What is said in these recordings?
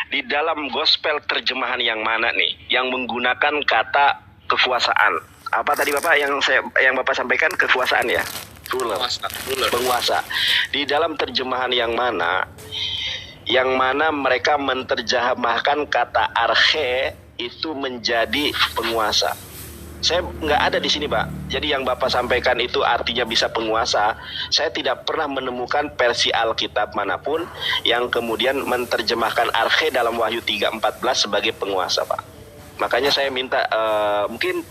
Di dalam gospel terjemahan yang mana nih yang menggunakan kata kekuasaan? Apa tadi Bapak yang Bapak sampaikan, kekuasaan ya? Ruler. Penguasa. Di dalam terjemahan yang mana mereka menerjemahkan kata arche itu menjadi penguasa. Saya nggak ada di sini, Pak. Jadi yang Bapak sampaikan itu artinya bisa penguasa. Saya tidak pernah menemukan versi Alkitab manapun yang kemudian menerjemahkan arche dalam Wahyu 3:14 sebagai penguasa, Pak. Makanya saya minta mungkin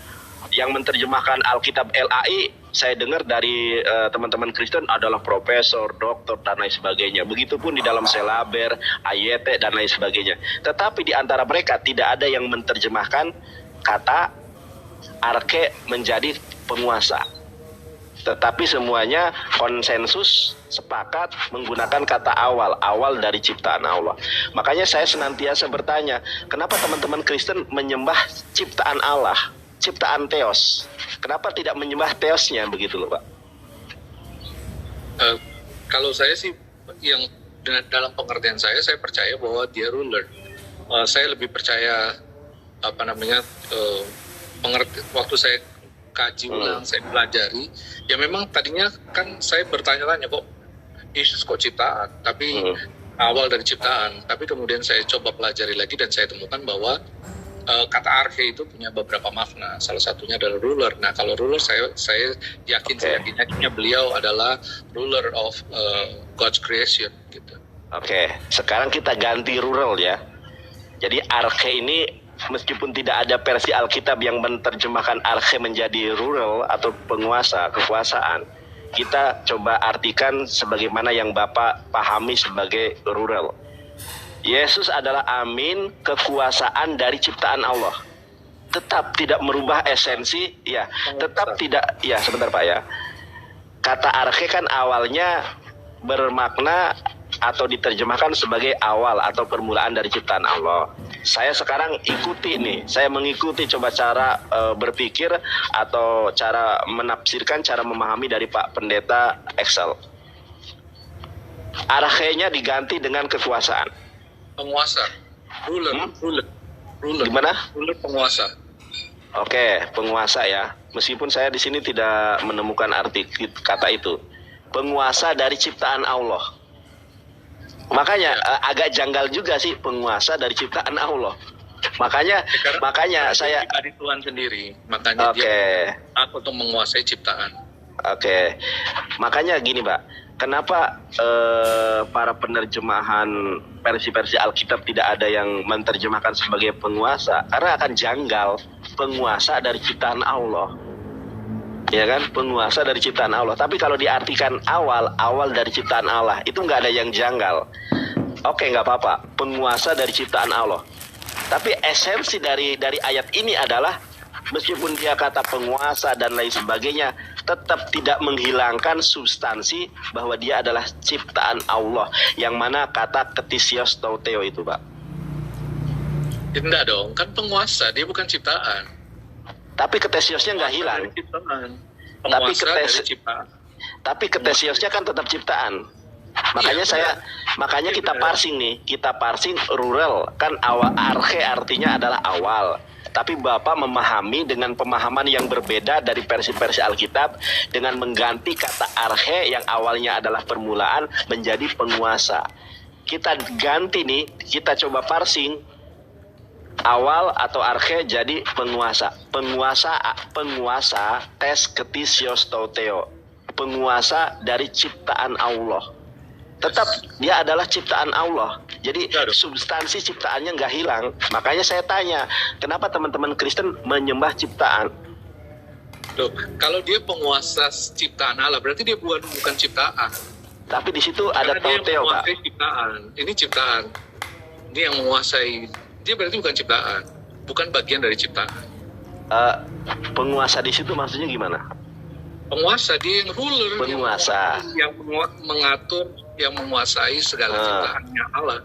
yang menerjemahkan Alkitab LAI, saya dengar dari teman-teman Kristen adalah profesor, doktor, dan lain sebagainya. Begitupun di dalam Selaber, Ayete, dan lain sebagainya. Tetapi di antara mereka tidak ada yang menerjemahkan kata arche menjadi penguasa. Tetapi semuanya konsensus sepakat menggunakan kata awal dari ciptaan Allah. Makanya saya senantiasa bertanya, kenapa teman-teman Kristen menyembah ciptaan Allah, ciptaan Theos? Kenapa tidak menyembah Theosnya begitu loh, Pak? Kalau saya sih, yang dalam pengertian saya percaya bahwa dia ruler. Saya lebih percaya waktu saya kaji ulang, saya pelajari, ya memang tadinya kan saya bertanya-tanya kok Yesus kok ciptaan, tapi awal dari ciptaan. Tapi kemudian saya coba pelajari lagi dan saya temukan bahwa kata arche itu punya beberapa makna. Salah satunya adalah ruler. Nah, kalau ruler saya yakinnya beliau adalah ruler of God's creation gitu. Oke, sekarang kita ganti rural ya. Jadi arche ini meskipun tidak ada versi Alkitab yang menerjemahkan arche menjadi rural atau penguasa, kekuasaan, kita coba artikan sebagaimana yang Bapak pahami sebagai rural. Yesus adalah amin, kekuasaan dari ciptaan Allah. Tetap tidak merubah esensi, ya. Tetap tidak, ya sebentar Pak ya. Kata arche kan awalnya bermakna atau diterjemahkan sebagai awal atau permulaan dari ciptaan Allah. Saya sekarang saya mengikuti coba cara berpikir atau cara menafsirkan, cara memahami dari Pak Pendeta Excel. Arche-nya diganti dengan kekuasaan. Penguasa, ruler. Gimana? Ruler, penguasa. Oke, penguasa ya. Meskipun saya di sini tidak menemukan arti kata itu. Penguasa dari ciptaan Allah. Makanya agak janggal juga sih, penguasa dari ciptaan Allah. Makanya saya dari Tuhan sendiri. Makanya dia untuk menguasai ciptaan. Oke. Makanya gini, Pak. Kenapa para penerjemahan versi-versi Alkitab tidak ada yang menerjemahkan sebagai penguasa? Karena akan janggal, penguasa dari ciptaan Allah. Ya kan, penguasa dari ciptaan Allah. Tapi kalau diartikan awal dari ciptaan Allah, itu nggak ada yang janggal. Oke, nggak apa-apa, penguasa dari ciptaan Allah. Tapi esensi dari ayat ini adalah meskipun dia kata penguasa dan lain sebagainya, tetap tidak menghilangkan substansi bahwa dia adalah ciptaan Allah. Yang mana kata ketisios tauteo itu, Pak. Tidak dong, kan penguasa, dia bukan ciptaan. Tapi ketesiosnya nggak hilang. Tapi ketesiosnya kan tetap ciptaan. Makanya kita parsing rural kan awal, arche artinya adalah awal. Tapi Bapak memahami dengan pemahaman yang berbeda dari versi-versi Alkitab dengan mengganti kata arche yang awalnya adalah permulaan menjadi penguasa. Kita ganti nih, kita coba parsing. Awal atau arche jadi penguasa. Penguasa tes ketisios tauteo. Penguasa dari ciptaan Allah. Tetap dia adalah ciptaan Allah. Jadi substansi ciptaannya nggak hilang. Makanya saya tanya, kenapa teman-teman Kristen menyembah ciptaan? Loh, kalau dia penguasa ciptaan Allah, berarti dia bukan ciptaan. Tapi di situ ada tauteo, Pak. Ini ciptaan. Dia yang menguasai. Dia berarti bukan ciptaan, bukan bagian dari ciptaan. Penguasa di situ maksudnya gimana? Penguasa, dia yang ruler. Penguasa. Yang mengatur, yang menguasai segala ciptaannya Allah.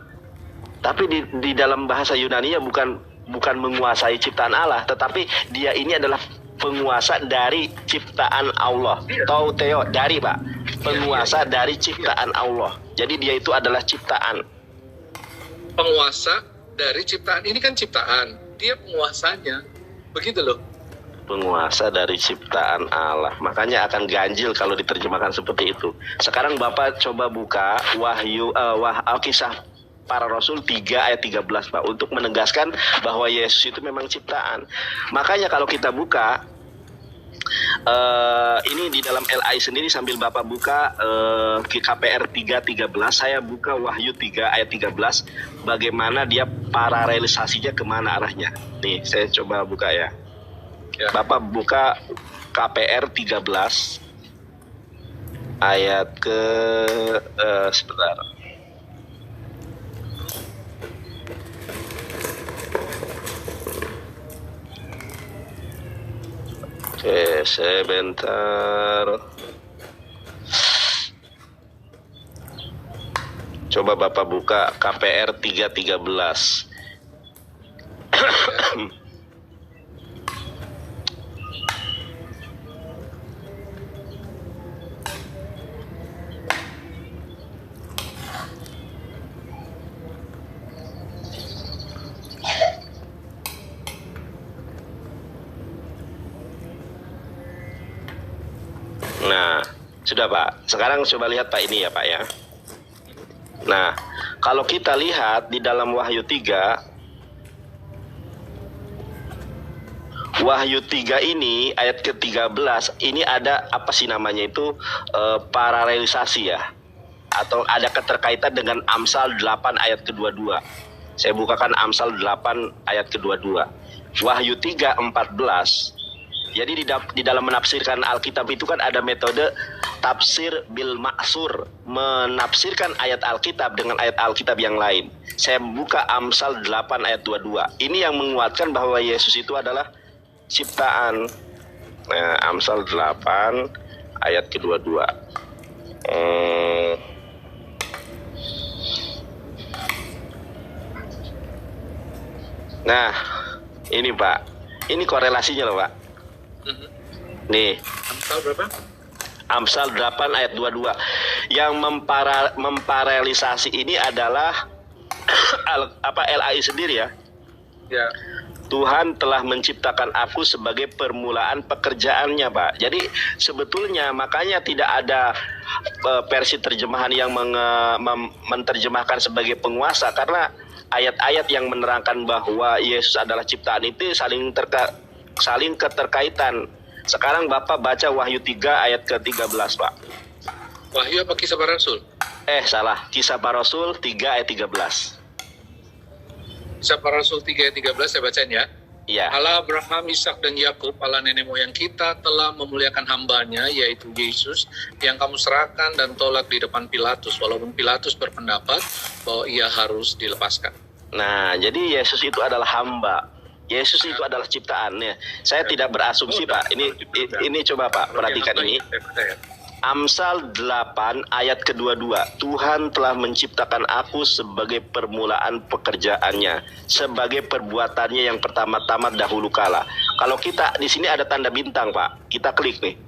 Tapi di dalam bahasa Yunani bukan menguasai ciptaan Allah, tetapi dia ini adalah penguasa dari ciptaan Allah. Tauteo dari, Pak. Penguasa dari ciptaan Allah. Jadi dia itu adalah ciptaan. penguasa dari ciptaan. Ini kan ciptaan, dia penguasanya. Begitu loh. Penguasa dari ciptaan Allah. Makanya akan ganjil kalau diterjemahkan seperti itu. Sekarang Bapak coba buka Kisah Para Rasul 3 ayat 13 Pak, untuk menegaskan bahwa Yesus itu memang ciptaan. Makanya kalau kita buka ini di dalam LAI sendiri, sambil Bapak buka KPR 3:13, saya buka Wahyu 3 ayat 13, bagaimana dia paralelisasinya kemana arahnya. Nih saya coba buka ya. Bapak buka KPR 13 ayat ke sebentar. Oke, sebentar. Coba Bapak buka KPR 3:13. Nah, sudah Pak. Sekarang coba lihat Pak ini ya Pak ya. Nah, kalau kita lihat di dalam Wahyu 3 ini ayat ke-13 ini ada apa sih namanya itu paralelisasi ya, atau ada keterkaitan dengan Amsal 8 ayat ke-22. Saya bukakan Amsal 8 ayat ke-22. Wahyu 3:14. Jadi di dalam menafsirkan Alkitab itu kan ada metode tafsir bil ma'sur, menafsirkan ayat Alkitab dengan ayat Alkitab yang lain. Saya buka Amsal 8 ayat 22. Ini yang menguatkan bahwa Yesus itu adalah ciptaan. Nah, Amsal 8 ayat ke-22. Nah, ini Pak. Ini korelasinya loh Pak. Nih, Amsal berapa? Amsal 8 ayat 22. Yang memparalelisasi ini adalah LAI sendiri ya. Ya. Tuhan telah menciptakan aku sebagai permulaan pekerjaannya Pak. Jadi sebetulnya makanya tidak ada versi terjemahan yang menerjemahkan sebagai penguasa, karena ayat-ayat yang menerangkan bahwa Yesus adalah ciptaan itu saling keterkaitan. Sekarang Bapak baca Wahyu 3 ayat ke-13 Pak. Wahyu apa Kisah Para Rasul? Salah, Kisah Para Rasul 3 ayat 13. Kisah Para Rasul 3 ayat 13 saya bacain ya. Iya. Allah Abraham, Ishak dan Yakub, Allah nenek moyang kita telah memuliakan hambanya, yaitu Yesus, yang kamu serahkan dan tolak di depan Pilatus, walaupun Pilatus berpendapat bahwa ia harus dilepaskan. Nah, jadi Yesus itu adalah hamba. Yesus itu adalah ciptaan ya. Saya tidak berasumsi Pak. Ini coba Pak perhatikan ini. Amsal 8 ayat ke-22. Tuhan telah menciptakan aku sebagai permulaan pekerjaannya, sebagai perbuatannya yang pertama-tama dahulu kala. Kalau kita di sini ada tanda bintang Pak. Kita klik nih.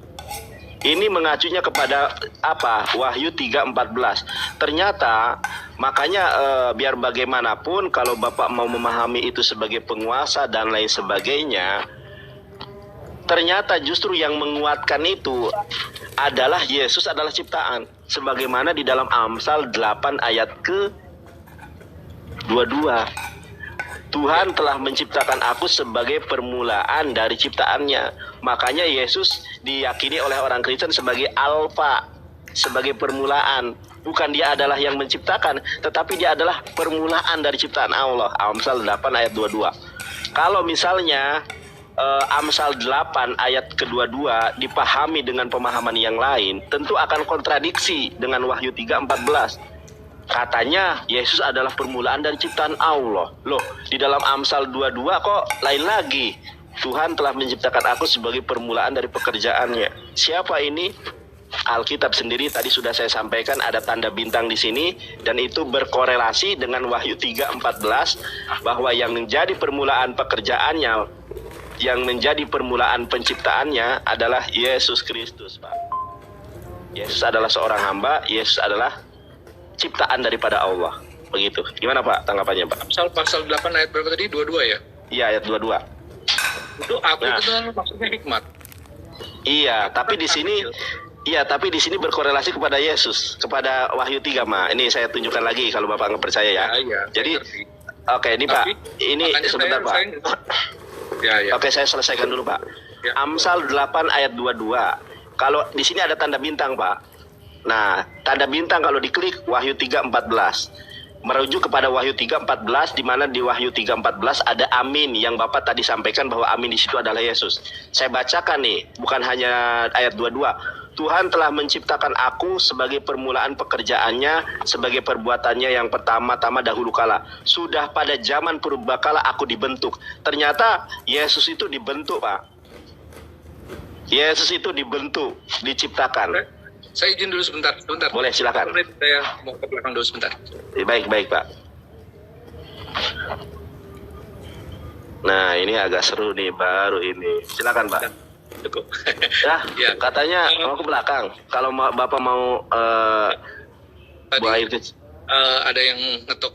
Ini mengacunya kepada apa? Wahyu 3:14. Ternyata makanya biar bagaimanapun kalau Bapak mau memahami itu sebagai penguasa dan lain sebagainya, ternyata justru yang menguatkan itu adalah Yesus adalah ciptaan. Sebagaimana di dalam Amsal 8 ayat ke-22. Tuhan telah menciptakan aku sebagai permulaan dari ciptaannya. Makanya Yesus diyakini oleh orang Kristen sebagai alfa, sebagai permulaan. Bukan dia adalah yang menciptakan, tetapi dia adalah permulaan dari ciptaan Allah. Amsal 8 ayat 22. Kalau misalnya Amsal 8 ayat ke-22 dipahami dengan pemahaman yang lain, tentu akan kontradiksi dengan Wahyu 3:14. Katanya Yesus adalah permulaan dari ciptaan Allah. Loh, di dalam Amsal 22 kok lain lagi. Tuhan telah menciptakan aku sebagai permulaan dari pekerjaannya. Siapa ini? Alkitab sendiri tadi sudah saya sampaikan ada tanda bintang di sini, dan itu berkorelasi dengan Wahyu 3:14 bahwa yang menjadi permulaan pekerjaannya, yang menjadi permulaan penciptaannya adalah Yesus Kristus, Pak. Yesus adalah seorang hamba, Yesus adalah ciptaan daripada Allah. begitu. Gimana Pak tanggapannya Pak? Amsal pasal 8 ayat berapa tadi? 22 ya? Iya, ayat 22. Itu aku Nah. itu kan maksudnya hikmat. Iya, tapi di sini berkorelasi kepada Yesus, kepada Wahyu 3, Ma. Ini saya tunjukkan lagi kalau Bapak nggak percaya ya. Iya, Jadi, saya ngerti. oke, ini Pak, Tapi, ini makanya sebentar Pak. Ya. Oke, saya selesaikan dulu Pak. Ya. Amsal 8 ayat 22. Kalau di sini ada tanda bintang Pak. Nah, tanda bintang kalau diklik Wahyu 3:14. Merujuk kepada Wahyu 3:14, di mana di Wahyu 3:14 ada amin yang Bapak tadi sampaikan bahwa amin di situ adalah Yesus. Saya bacakan nih, bukan hanya ayat 22. Tuhan telah menciptakan aku sebagai permulaan pekerjaannya, sebagai perbuatannya yang pertama-tama dahulu kala. Sudah pada zaman purbakala aku dibentuk. Ternyata Yesus itu dibentuk, Pak. Yesus itu dibentuk, diciptakan. Saya izin dulu sebentar. Boleh, silakan. Saya mau ke belakang dulu sebentar. Baik, Pak. Nah, ini agak seru nih, baru ini. Silakan, Pak. Cukup. Ya, katanya mau ke belakang. Kalau Bapak mau Tadi buang air kecil. ada yang ngetok.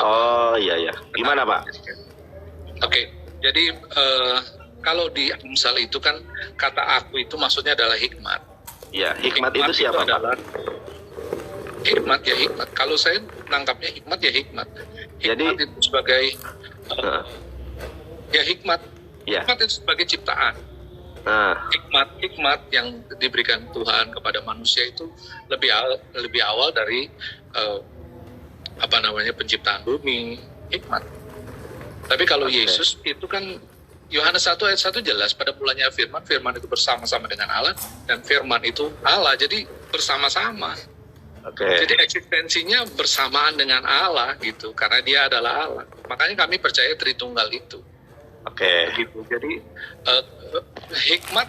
Oh, iya. Gimana, Pak? Oke, jadi kalau di Amsal itu kan kata aku itu maksudnya adalah hikmat. Ya, hikmat itu siapa, Pak? Hikmat ya hikmat. Kalau saya nangkapnya hikmat ya hikmat. Hikmat Jadi, itu sebagai ya hikmat. Ya. Hikmat itu sebagai ciptaan. Nah, Hikmat yang diberikan Tuhan kepada manusia itu lebih awal dari penciptaan bumi. Hikmat. Tapi kalau Yesus itu kan Yohanes 1 ayat 1 jelas, pada mulanya firman itu bersama-sama dengan Allah, dan firman itu Allah, jadi bersama-sama. Jadi eksistensinya bersamaan dengan Allah gitu, karena dia adalah Allah. Makanya kami percaya Tritunggal itu. Gitu. Jadi hikmat,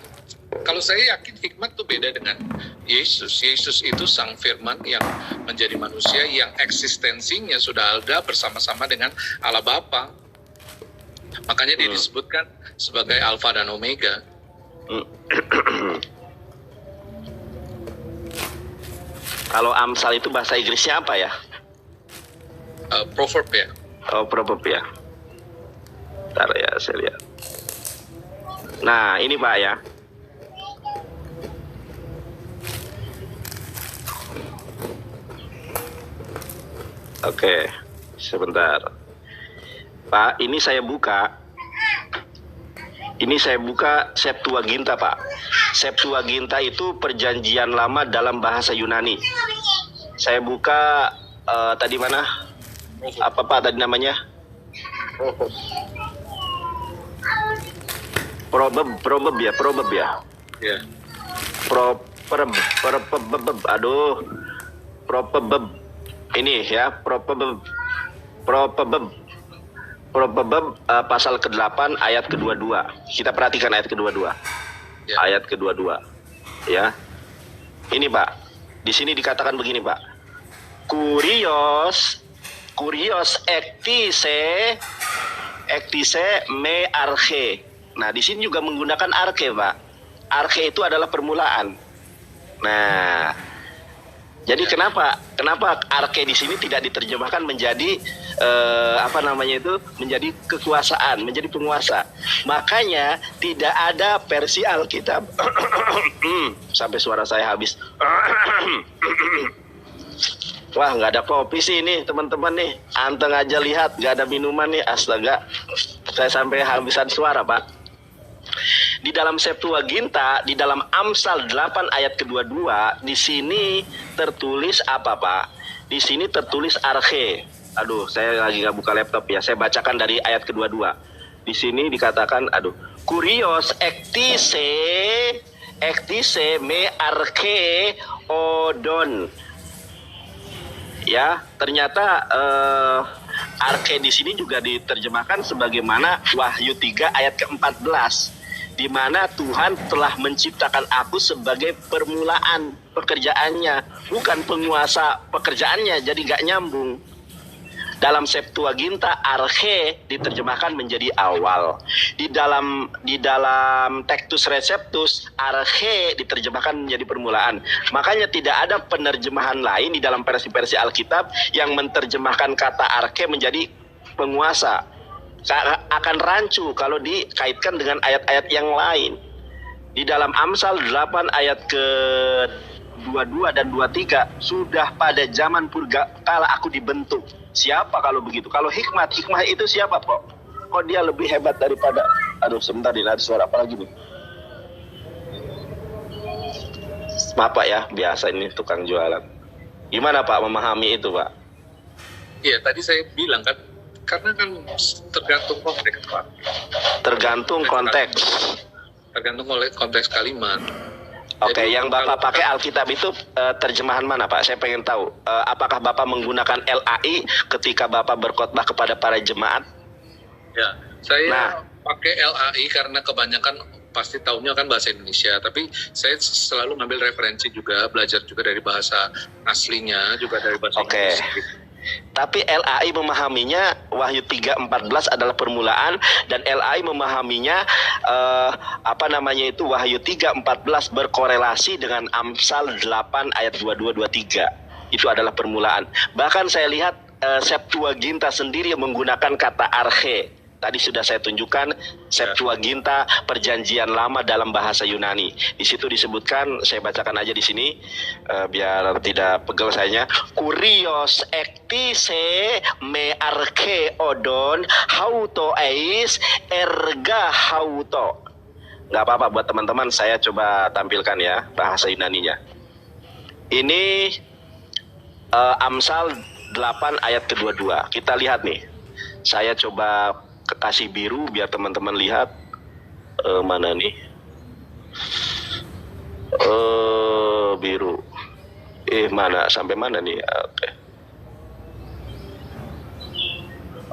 kalau saya yakin hikmat itu beda dengan Yesus. Yesus itu sang firman yang menjadi manusia, yang eksistensinya sudah ada bersama-sama dengan Allah Bapa. Makanya dia disebutkan sebagai Alfa dan Omega. Kalau Amsal itu bahasa Inggrisnya apa ya? Proverb ya. Oh, proverb ya. Bentar ya, saya lihat. Nah, ini Pak ya. Oke, sebentar. Pak, ini saya buka Septuaginta, Pak. Septuaginta itu perjanjian lama dalam bahasa Yunani. Saya buka tadi mana? Apa Pak tadi namanya? Proverb ya. Ya. Proverb. Ini ya, Proverb pasal ke-8 ayat ke-22. Kita perhatikan ayat ke-22. Ya. Ayat ke-22. Ya. Ini Pak. Di sini dikatakan begini, Pak. Kurios ektise me arche. Nah, di sini juga menggunakan arche, Pak. Arche itu adalah permulaan. Nah, jadi kenapa arche di sini tidak diterjemahkan menjadi menjadi kekuasaan, menjadi penguasa. Makanya tidak ada versi Alkitab. Sampai suara saya habis. Wah, nggak ada kopi sih ini teman-teman nih. Anteng aja lihat, nggak ada minuman nih. Astaga, saya sampai habisan suara, Pak. Di dalam Septuaginta, di dalam Amsal 8 ayat ke-22, di sini tertulis apa, Pak? Di sini tertulis arche. Aduh, saya lagi nggak buka laptop ya. Saya bacakan dari ayat ke-22. Di sini dikatakan, kurios ektise me arche odon. Ya, ternyata arche di sini juga diterjemahkan sebagaimana Wahyu 3 ayat ke-14. Di mana Tuhan telah menciptakan aku sebagai permulaan pekerjaannya, bukan penguasa pekerjaannya, jadi nggak nyambung. Dalam Septuaginta arche diterjemahkan menjadi awal. Di dalam Textus Receptus arche diterjemahkan menjadi permulaan. Makanya tidak ada penerjemahan lain di dalam versi-versi Alkitab yang menerjemahkan kata arche menjadi penguasa. Akan rancu kalau dikaitkan dengan ayat-ayat yang lain. Di dalam Amsal 8 ayat ke 22 dan 23, sudah pada zaman purga kala aku dibentuk. Siapa kalau begitu? Kalau hikmah itu siapa kok? Kok dia lebih hebat daripada... Aduh sebentar, ini ada suara apa lagi nih? Maaf Pak ya, biasa ini tukang jualan. Gimana Pak memahami itu Pak? Iya, tadi saya bilang kan, karena kan tergantung konteks Pak. Tergantung konteks. Tergantung oleh konteks kalimat. Oke, yang Bapak pakai Alkitab itu terjemahan mana Pak? Saya pengen tahu. Apakah Bapak menggunakan LAI ketika Bapak berkhotbah kepada para jemaat? Ya, saya pakai LAI karena kebanyakan pasti tahunya kan bahasa Indonesia. Tapi saya selalu ngambil referensi juga, belajar juga dari bahasa aslinya, juga dari bahasa Inggris. Tapi LAI memahaminya Wahyu 3:14 adalah permulaan, dan LAI memahaminya Wahyu 3:14 berkorelasi dengan Amsal 8 ayat 22-23. Itu adalah permulaan. Bahkan saya lihat Septuaginta sendiri menggunakan kata arche. Tadi sudah saya tunjukkan Septuaginta Perjanjian Lama dalam bahasa Yunani. Di situ disebutkan, saya bacakan aja di sini biar tidak pegel sayanya. Kurios ektise me arche odon hauto eis erga hauto. Nggak apa-apa buat teman-teman, saya coba tampilkan ya bahasa Yunaninya. Ini Amsal 8 ayat ke-22. Kita lihat nih. Saya coba kasih biru biar teman-teman lihat. Mana nih? Biru. Mana? Sampai mana nih?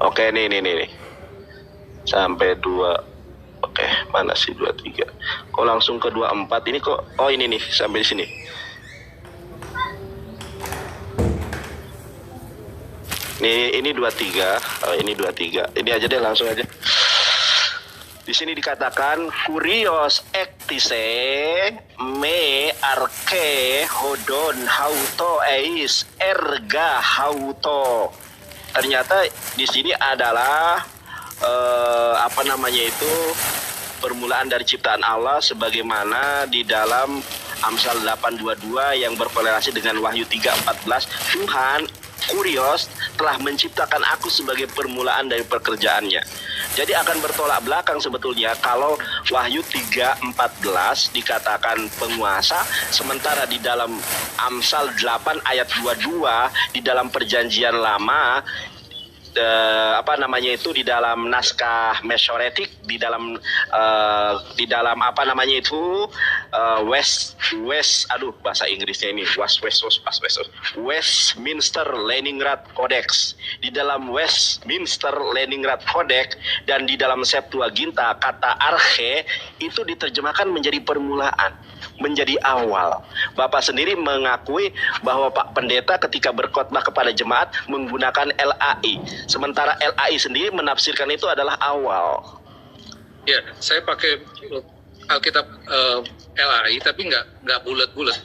Oke, nih. Sampai 2. Oke, mana sih 23? Kok langsung ke 24 ini kok? Oh, ini nih, sampai sini. Ini 23. Oh, ini 23. Ini aja deh, langsung aja. Di sini dikatakan kurios ektise me arche hodon hauto eis erga hauto. Ternyata di sini adalah permulaan dari ciptaan Allah sebagaimana di dalam Amsal 8:22 yang berkorelasi dengan Wahyu 3:14. Tuhan kurios telah menciptakan aku sebagai permulaan dari pekerjaannya. Jadi akan bertolak belakang sebetulnya kalau Wahyu 3:14 dikatakan penguasa, sementara di dalam Amsal 8 ayat 22 di dalam Perjanjian Lama di dalam naskah Mesoretik, di dalam bahasa Inggrisnya ini Westminster Leningrad Codex. Di dalam Westminster Leningrad Codex dan di dalam Septuaginta kata arche itu diterjemahkan menjadi permulaan, menjadi awal. Bapak sendiri mengakui bahwa Pak Pendeta ketika berkhotbah kepada jemaat menggunakan LAI, sementara LAI sendiri menafsirkan itu adalah awal. Ya, saya pakai Alkitab LAI, tapi nggak bulat-bulat.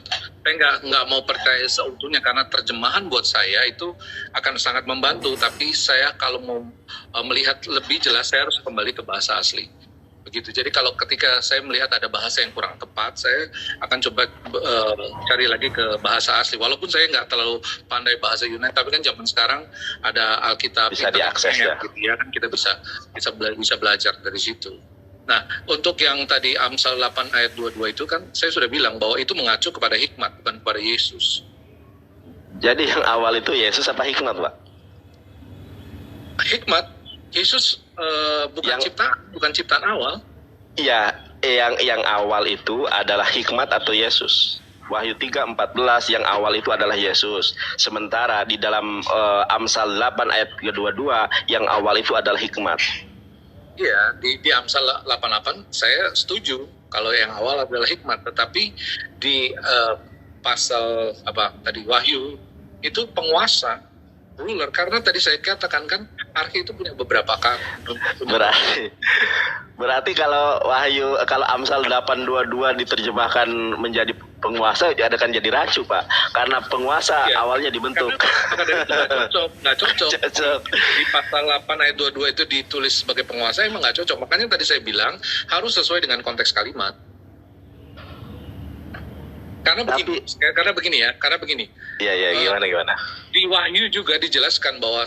Saya nggak mau percaya seutuhnya karena terjemahan buat saya itu akan sangat membantu. Tapi saya kalau mau melihat lebih jelas, saya harus kembali ke bahasa asli. Begitu. Jadi kalau ketika saya melihat ada bahasa yang kurang tepat, saya akan coba cari lagi ke bahasa asli. Walaupun saya nggak terlalu pandai bahasa Yunani, tapi kan zaman sekarang ada Alkitab bisa diakses ya. Gitu ya, kan kita bisa belajar dari situ. Nah, untuk yang tadi Amsal 8 ayat 22 itu kan saya sudah bilang bahwa itu mengacu kepada hikmat, bukan kepada Yesus. Jadi yang awal itu Yesus apa hikmat, Pak? Hikmat. Yesus bukan ciptaan awal. Iya, yang awal itu adalah hikmat atau Yesus. Wahyu 3:14 yang awal itu adalah Yesus. Sementara di dalam Amsal 8 ayat 22 yang awal itu adalah hikmat. Iya, di Amsal 8:8 saya setuju kalau yang awal adalah hikmat, tetapi di pasal Wahyu itu penguasa. ruler, karena tadi saya katakan kan arke itu punya beberapa kan. Berarti kalau Amsal 8:22 diterjemahkan menjadi penguasa, dia akan jadi racu, Pak. Karena penguasa awalnya dibentuk. Nggak cocok. Di pasal 8 ayat 22 itu ditulis sebagai penguasa, emang nggak cocok. Makanya tadi saya bilang harus sesuai dengan konteks kalimat. Karena begini. Iya, gimana? Di Wahyu juga dijelaskan bahwa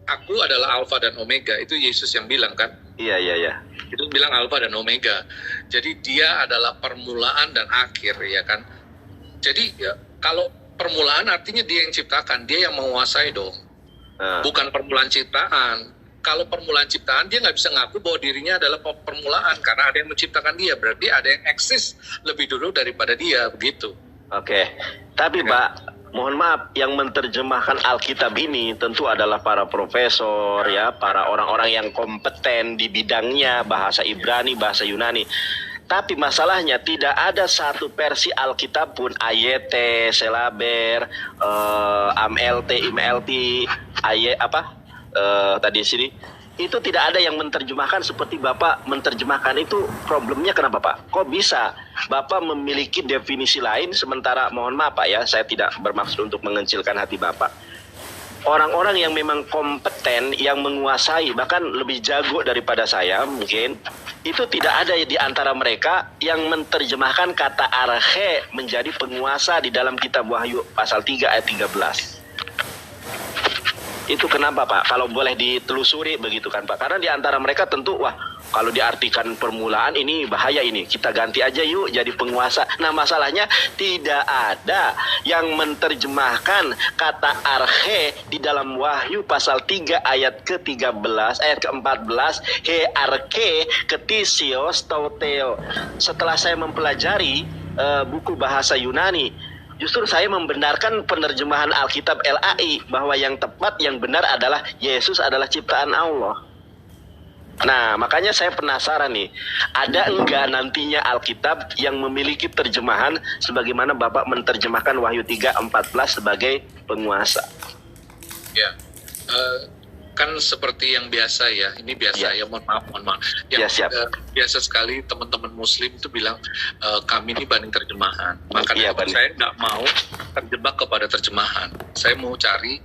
aku adalah Alfa dan Omega. Itu Yesus yang bilang kan? Iya. Itu bilang Alfa dan Omega. Jadi dia adalah permulaan dan akhir, ya kan? Jadi ya, kalau permulaan artinya dia yang ciptakan, dia yang menguasai dong. Bukan permulaan ciptaan. Kalau permulaan ciptaan, dia nggak bisa ngaku bahwa dirinya adalah permulaan karena ada yang menciptakan dia. Berarti ada yang eksis lebih dulu daripada dia, begitu. Oke. Tapi Pak, mohon maaf, yang menerjemahkan Alkitab ini tentu adalah para profesor, ya, para orang-orang yang kompeten di bidangnya, bahasa Ibrani, bahasa Yunani. Tapi masalahnya tidak ada satu versi Alkitab pun, AYT, Selaber, AMLT, IMLT, tadi sini itu tidak ada yang menerjemahkan seperti Bapak menerjemahkan. Itu problemnya kenapa, Pak? Kok bisa Bapak memiliki definisi lain sementara, mohon maaf Pak ya, saya tidak bermaksud untuk mengecilkan hati Bapak. Orang-orang yang memang kompeten, yang menguasai, bahkan lebih jago daripada saya mungkin, itu tidak ada di antara mereka yang menerjemahkan kata arche menjadi penguasa di dalam kitab Wahyu pasal 3 ayat 13. Itu kenapa Pak? Kalau boleh ditelusuri begitu kan Pak? Karena di antara mereka tentu, wah kalau diartikan permulaan ini bahaya ini, kita ganti aja yuk jadi penguasa. Nah masalahnya tidak ada yang menerjemahkan kata arche di dalam Wahyu pasal 3 ayat ke-13, ayat ke-14, he arche ketisios tauteo. Setelah saya mempelajari buku bahasa Yunani, justru saya membenarkan penerjemahan Alkitab LAI bahwa yang tepat, yang benar adalah Yesus adalah ciptaan Allah. Nah, makanya saya penasaran nih, ada enggak nantinya Alkitab yang memiliki terjemahan sebagaimana Bapak menerjemahkan Wahyu 3:14 sebagai penguasa? Ya, kan seperti yang biasa ya, ini biasa ya, mohon maaf. Yang biasa sekali teman-teman Muslim itu bilang kami ini banding terjemahan. Makanya saya nggak mau terjebak kepada terjemahan. Saya mau cari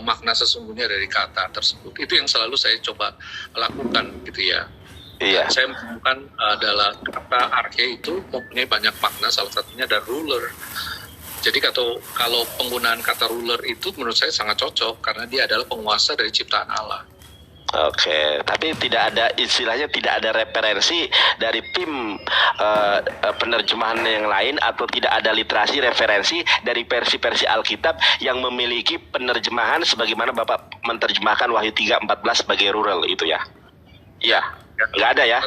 makna sesungguhnya dari kata tersebut. Itu yang selalu saya coba lakukan gitu ya. Iya. Saya menemukan adalah kata arche itu mempunyai banyak makna, salah satunya ada ruler. Jadi kalau penggunaan kata ruler itu menurut saya sangat cocok karena dia adalah penguasa dari ciptaan Allah. Oke, tapi tidak ada istilahnya, tidak ada referensi dari tim penerjemahan yang lain, atau tidak ada literasi referensi dari versi-versi Alkitab yang memiliki penerjemahan sebagaimana Bapak menerjemahkan Wahyu 3:14 sebagai rural itu ya? Iya, nggak ada ya?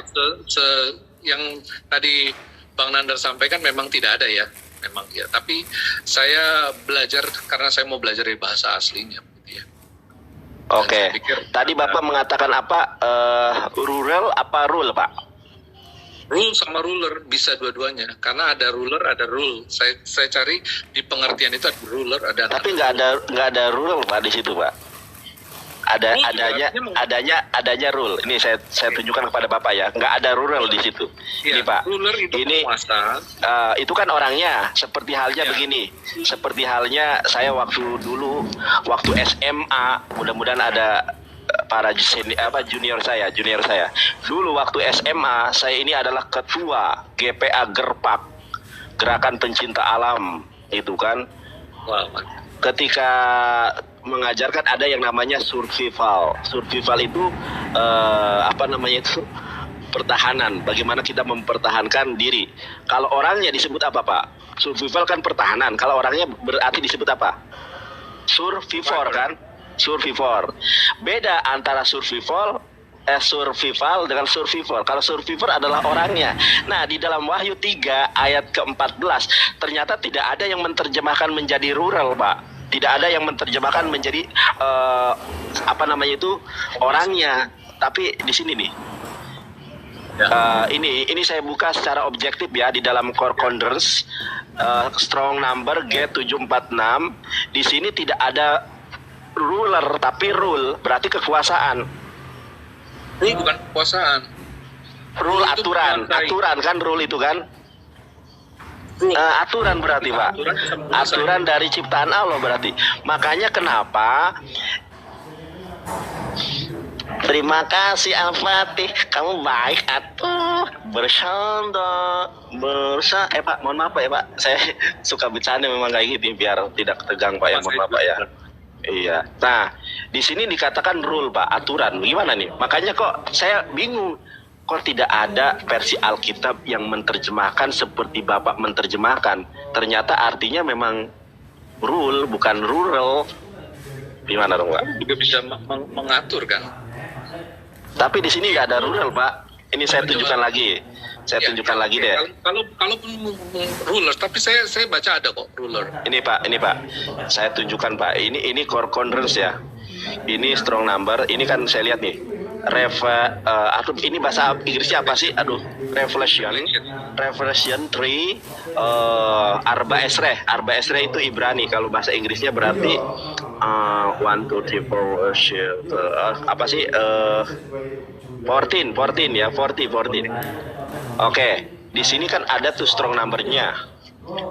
Yang tadi Bang Nandar sampaikan memang tidak ada ya. Memang ya, tapi saya belajar karena saya mau belajar dari bahasa aslinya gitu ya. Oke. Tadi Bapak mengatakan apa? Rural apa rule, Pak? Rule sama ruler bisa dua-duanya, karena ada ruler ada rule. Saya cari di pengertian itu ada ruler ada. Tapi nggak ada rural Pak di situ, Pak. Adanya rule. Ini saya tunjukkan kepada Bapak ya. Nggak ada rural di situ. Ya, ini Pak. Ruler itu ini itu kan orangnya. Seperti halnya begini. Seperti halnya saya waktu SMA, mudah-mudahan ada para junior saya. Dulu waktu SMA, saya ini adalah ketua GPA Gerpak, Gerakan Pencinta Alam, itu kan. Wow. Ketika mengajarkan ada yang namanya survival. Survival itu pertahanan. Bagaimana kita mempertahankan diri. Kalau orangnya disebut apa, Pak? Survival kan pertahanan. Kalau orangnya berarti disebut apa? Survivor kan? Survivor. Beda antara survival dengan survivor. Kalau survivor adalah orangnya. Nah, di dalam Wahyu 3 ayat ke-14 ternyata tidak ada yang menerjemahkan menjadi rural, Pak. Tidak ada yang menerjemahkan menjadi orangnya. Tapi di sini nih. Ini saya buka secara objektif ya di dalam Concordance Strong Number G746. Di sini tidak ada ruler, tapi rule berarti kekuasaan. Rule bukan kekuasaan. Rule Itu aturan, menguasai. aturan kan rule itu kan? Rule. Aturan berarti Pak. Aturan bisa menguasai. Aturan dari ciptaan Allah berarti. Makanya kenapa? Terima kasih Al-Fatih, kamu baik atuh. Bercanda, Pak, mohon maaf Pak ya Pak. Saya suka bercanda memang kayak gitu biar tidak tegang Pak ya, mohon maaf Pak ya. Iya. Nah, di sini dikatakan rule Pak, aturan. Gimana nih? Makanya kok saya bingung. Kok tidak ada versi Alkitab yang menerjemahkan seperti Bapak menerjemahkan? Ternyata artinya memang rule, bukan rural. Gimana dong Pak? Juga bisa mengatur kan. Tapi di sini nggak ada rural Pak. Ini saya tunjukkan lagi. Saya tunjukkan lagi deh. Kalaupun ruler, tapi saya baca ada kok ruler. Ini Pak. Saya tunjukkan Pak. Ini core corners ya. Ini strong number. Ini kan saya lihat nih. Ini bahasa Inggrisnya apa sih? Revelation 3 Arba Esreh. Arba Esreh itu Ibrani. Kalau bahasa Inggrisnya berarti 1, 2, 3, 4 apa sih? 14 ya, 14. Oke, di sini kan ada tuh strong number-nya.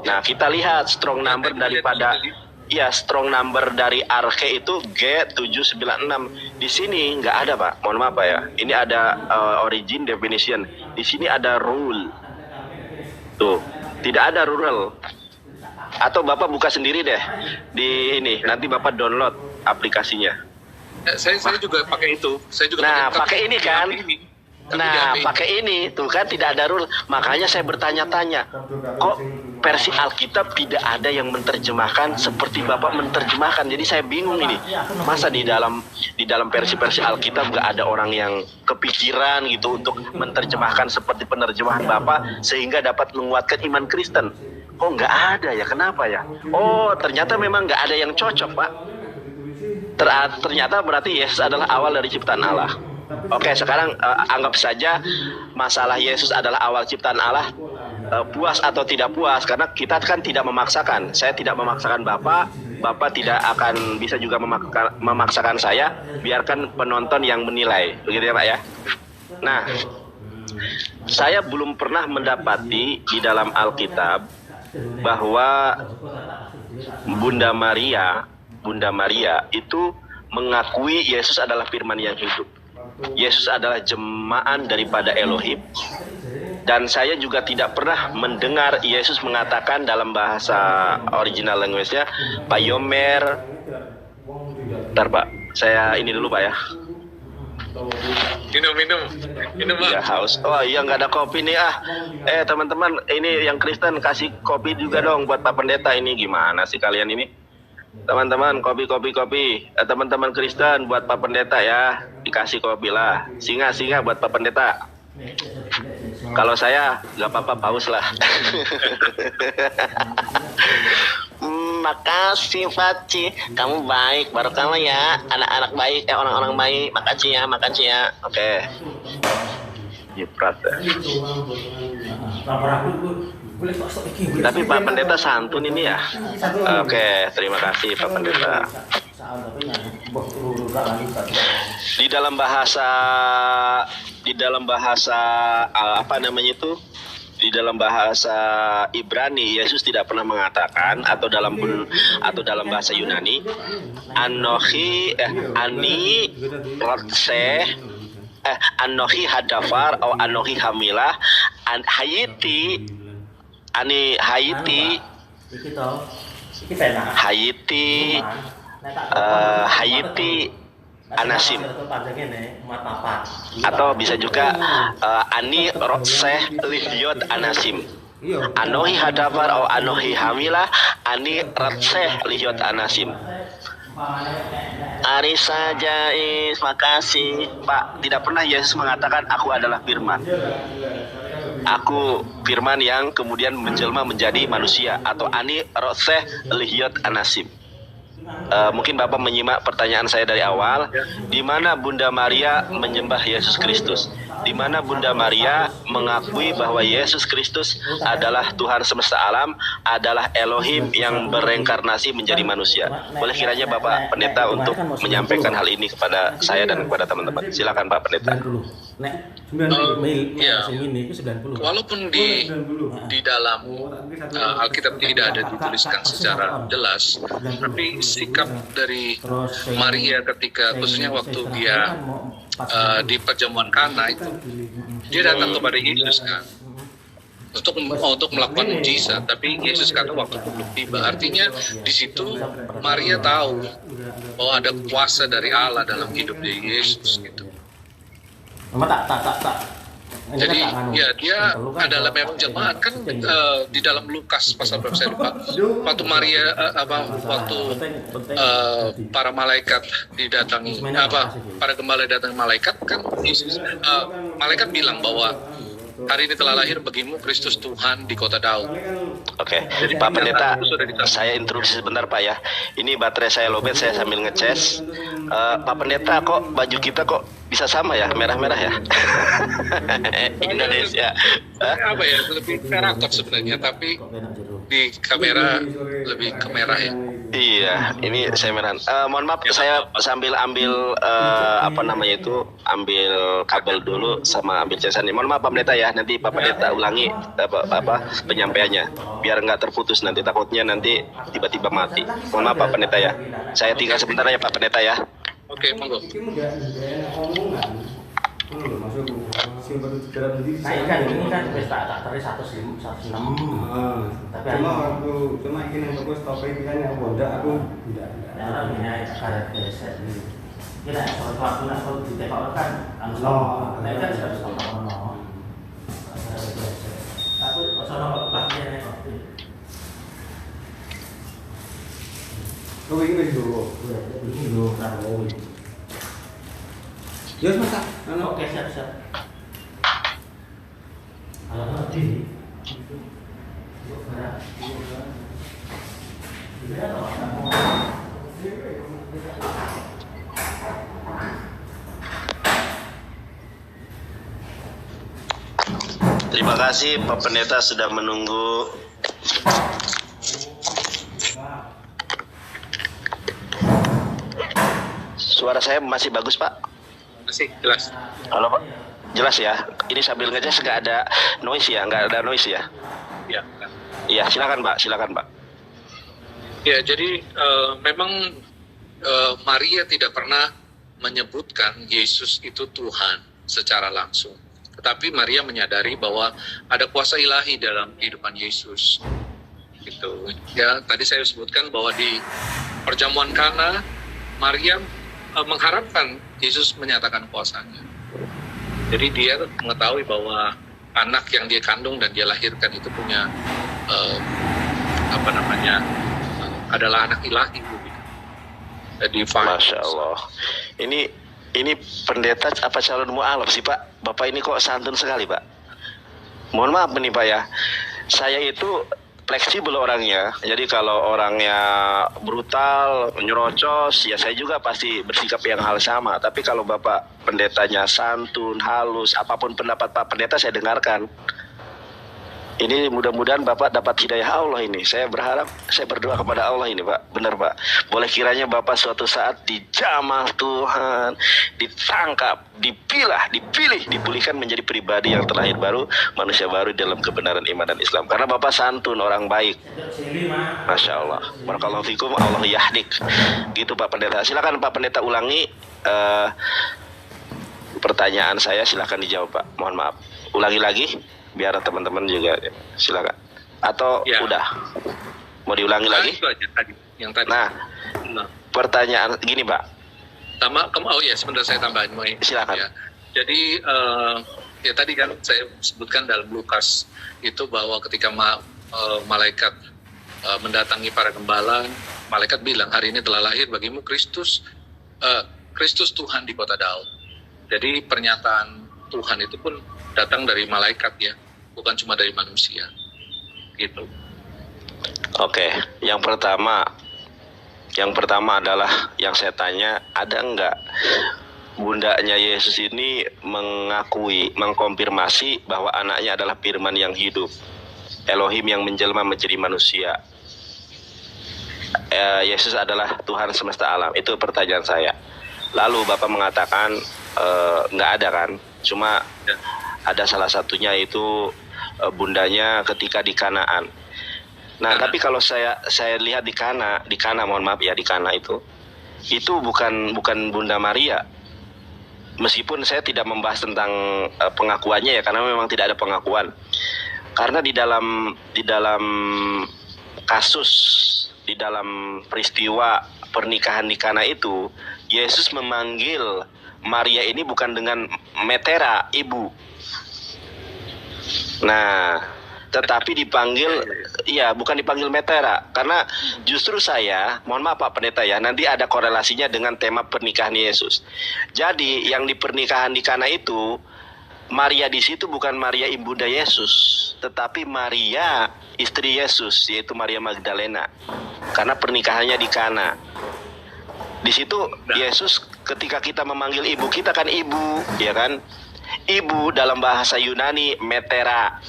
Nah, kita lihat strong number daripada strong number dari Arche itu G796. Di sini nggak ada Pak. Mohon maaf Pak ya. Ini ada origin definition. Di sini ada rule. Tuh, tidak ada rural. Atau Bapak buka sendiri deh di ini. Nanti Bapak download aplikasinya. Saya juga pakai itu. Saya juga pakai ini kan. Pakai ini tuh kan tidak ada rule. Makanya saya bertanya-tanya, kok versi Alkitab tidak ada yang menerjemahkan seperti Bapak menerjemahkan. Jadi saya bingung ini. Masa di dalam versi Alkitab nggak ada orang yang kepikiran gitu untuk menerjemahkan seperti penerjemahan Bapak sehingga dapat menguatkan iman Kristen. Kok nggak ada ya? Kenapa ya? Oh, ternyata memang nggak ada yang cocok Pak. Ternyata berarti Yesus adalah awal dari ciptaan Allah. Oke, sekarang anggap saja masalah Yesus adalah awal ciptaan Allah. Puas atau tidak puas, karena kita kan tidak memaksakan. Saya tidak memaksakan Bapak tidak akan bisa juga memaksakan saya. Biarkan penonton yang menilai, begitu ya Pak ya. Nah, saya belum pernah mendapati di dalam Alkitab bahwa Bunda Maria itu mengakui Yesus adalah firman yang hidup. Yesus adalah jemaat daripada Elohim. Dan saya juga tidak pernah mendengar Yesus mengatakan dalam bahasa original language-nya, Pak Yomer. Bentar Pak, saya ini dulu Pak ya. Minum Ya haus. Oh iya, nggak ada kopi nih teman-teman, ini yang Kristen kasih kopi juga dong buat Pak Pendeta. Ini gimana sih kalian ini? Teman-teman, kopi. Teman-teman Kristen buat Pak Pendeta ya, dikasih kopi lah. Singa buat Pak Pendeta. Kalau saya nggak apa-apa, paus lah. Makasih Faci, kamu baik, barokah ya, anak-anak baik, orang-orang baik. Makasih ya. Oke. Jiprat. Tapi Pak Pendeta santun ini ya. Oke, terima kasih Pak Pendeta. Di dalam bahasa apa namanya itu? Di dalam bahasa Ibrani, Yesus tidak pernah mengatakan atau dalam bahasa Yunani, Anohi hadafar atau Anohi hamilah Hayiti Anasim, atau bisa juga Ani Rotseh Lihyot Anasim. Anohi hadafar atau Anohi hamilah Ani Rotseh Lihyot Anasim. Arisa Jais, makasih Pak. Tidak pernah Yesus mengatakan aku adalah firman. Aku firman yang kemudian menjelma menjadi manusia, atau Ani Rotseh Lihyot Anasim. Mungkin Bapak menyimak pertanyaan saya dari awal, di mana Bunda Maria menyembah Yesus Kristus. di mana Bunda Maria mengakui bahwa Yesus Kristus adalah Tuhan semesta alam, adalah Elohim yang bereinkarnasi menjadi manusia. Boleh kiranya Bapak Pendeta untuk menyampaikan hal ini kepada saya dan kepada teman-teman. Silakan Pak Pendeta. Ya, walaupun di dalam Alkitab tidak ada dituliskan secara jelas, tapi sikap dari Maria ketika khususnya waktu dia di perjamuan Kana itu, dia datang kepada Yesus kan untuk melakukan mujizat, tapi Yesus kata waktu belum tiba. Artinya di situ Maria tahu bahwa ada kuasa dari Allah dalam hidup Yesus gitu. Jadi ya dia adalah memang jemaat kan di dalam Lukas pasal berapa saya lupa. Waktu Maria waktu para malaikat didatangi para gembala datangi malaikat kan Yesus, malaikat bilang bahwa hari ini telah lahir bagimu Kristus Tuhan di kota Daud. Oke, Pak Pendeta, saya introduksi sebentar Pak ya. Ini baterai saya lowbat, saya sambil ngecas. Pak Pendeta, kok baju kita kok bisa sama ya, merah-merah ya? Indonesia. Apa ya, lebih karakter sebenarnya, tapi di kamera lebih ke merah ya. Iya, ini saya merah. Mohon maaf, saya sambil ambil ambil kabel dulu sama ambil casan. Mohon maaf Pak Pendeta ya, nanti Pak Pendeta ulangi penyampaiannya, biar nggak terputus nanti, takutnya nanti tiba-tiba mati. Mohon maaf Pak Pendeta ya. Saya tinggal sebentar ya Pak Pendeta ya. Oke, monggo. Saya kan ini kan pesta tak teri 106. Tapi cuma ini yang bagus topik kan yang bodoh aku tidak. Orang ini karet geser ini. Kita soal waktu nak kalau ditembak kan anu nah kan sudah stop ono. Tapi soal bagian kok. Kau ini dulu. Ini dulu tahu. Yes, Mas. Oke, siap. Terima kasih Pak Pendeta sudah menunggu. Suara saya masih bagus Pak? Masih jelas. Halo Pak? Jelas ya? Ini sambil ngecas nggak ada noise ya? Nggak ada noise ya? Ya. Iya, silakan Pak. Ya, jadi memang Maria tidak pernah menyebutkan Yesus itu Tuhan secara langsung. Tetapi Maria menyadari bahwa ada kuasa ilahi dalam kehidupan Yesus. Gitu. Ya, tadi saya sebutkan bahwa di perjamuan Kana, Maria mengharapkan Yesus menyatakan kuasanya. Jadi dia mengetahui bahwa anak yang dia kandung dan dia lahirkan itu punya adalah anak ilahi. Jadi Masya Allah. Ini pendeta apa calon mu'alaf sih Pak? Bapak ini kok santun sekali Pak. Mohon maaf nih Pak ya. Saya itu fleksibel orangnya, jadi kalau orangnya brutal, nyerocos, ya saya juga pasti bersikap yang hal sama. Tapi kalau Bapak pendetanya santun, halus, apapun pendapat Pak Pendeta saya dengarkan. Ini mudah-mudahan Bapak dapat hidayah Allah ini. Saya berharap, saya berdoa kepada Allah ini Pak. Benar Pak. Boleh kiranya Bapak suatu saat dijamah Tuhan, ditangkap, dipilih, dipulihkan menjadi pribadi yang terlahir baru, manusia baru dalam kebenaran iman dan Islam. Karena Bapak santun, orang baik. Masya Allah. Barakallahu fikum, Allah yahdik. Gitu Pak Pendeta. Silakan Pak Pendeta ulangi pertanyaan saya, silakan dijawab Pak. Mohon maaf. Ulangi lagi biar teman-teman juga, silakan. Atau ya, udah mau diulangi lagi? Itu aja tadi, yang tadi. Nah, pertanyaan gini Pak. Sebentar saya tambahin. Silakan. Ya. Jadi ya tadi kan saya sebutkan dalam Lukas itu bahwa ketika malaikat mendatangi para gembala, malaikat bilang hari ini telah lahir bagimu Kristus Tuhan di kota Daud. Jadi pernyataan Tuhan itu pun datang dari malaikat ya, bukan cuma dari manusia. Gitu. Oke, yang pertama adalah yang saya tanya, ada enggak bundanya Yesus ini mengkonfirmasi bahwa anaknya adalah firman yang hidup, Elohim yang menjelma menjadi manusia. Yesus adalah Tuhan semesta alam. Itu pertanyaan saya. Lalu Bapak mengatakan nggak ada kan, cuma ada salah satunya itu bundanya ketika di Kanaan. Nah, tapi kalau saya lihat di Kana, mohon maaf ya, di Kana itu bukan Bunda Maria. Meskipun saya tidak membahas tentang pengakuannya ya, karena memang tidak ada pengakuan. Karena di dalam kasus, di dalam peristiwa pernikahan di Kana itu, Yesus memanggil Maria ini bukan dengan metera, ibu. Nah, tetapi dipanggil, ya bukan dipanggil metera. Karena justru saya, mohon maaf Pak Pendeta ya, nanti ada korelasinya dengan tema pernikahan Yesus. Jadi yang di pernikahan di Kana itu, Maria di situ bukan Maria ibunda Yesus, tetapi Maria istri Yesus, yaitu Maria Magdalena. Karena pernikahannya di Kana. Di situ Yesus ketika kita memanggil ibu, kita kan ibu, ya kan? Ibu dalam bahasa Yunani metera.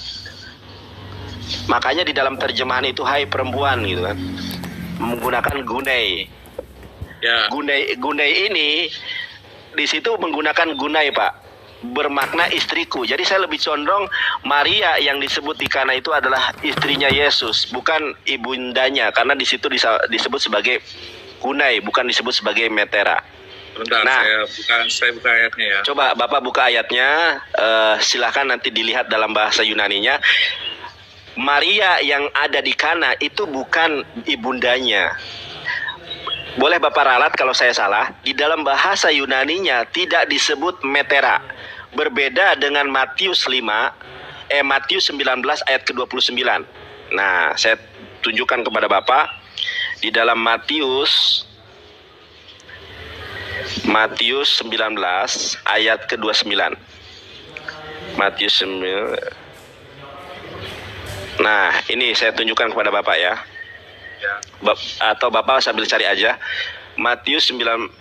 Makanya di dalam terjemahan itu hai perempuan gitu kan, menggunakan gunei. Ya. Gunei ini di situ menggunakan gunai Pak, bermakna istriku. Jadi saya lebih condong Maria yang disebut di Kana itu adalah istrinya Yesus, bukan ibundanya, karena di situ disebut sebagai gunai, bukan disebut sebagai metera. Bentar, nah, saya buka ayatnya ya. Coba Bapak buka ayatnya, silahkan nanti dilihat dalam bahasa Yunaninya. Maria yang ada di Kana itu bukan ibundanya. Boleh Bapak ralat kalau saya salah. Di dalam bahasa Yunaninya tidak disebut metera. Berbeda dengan Matius 19 ayat ke-29. Nah, saya tunjukkan kepada Bapak. Di dalam Matius 19 ayat ke-29. Matius 9. Nah, ini saya tunjukkan kepada Bapak ya. Atau Bapak sambil cari aja. Matius 19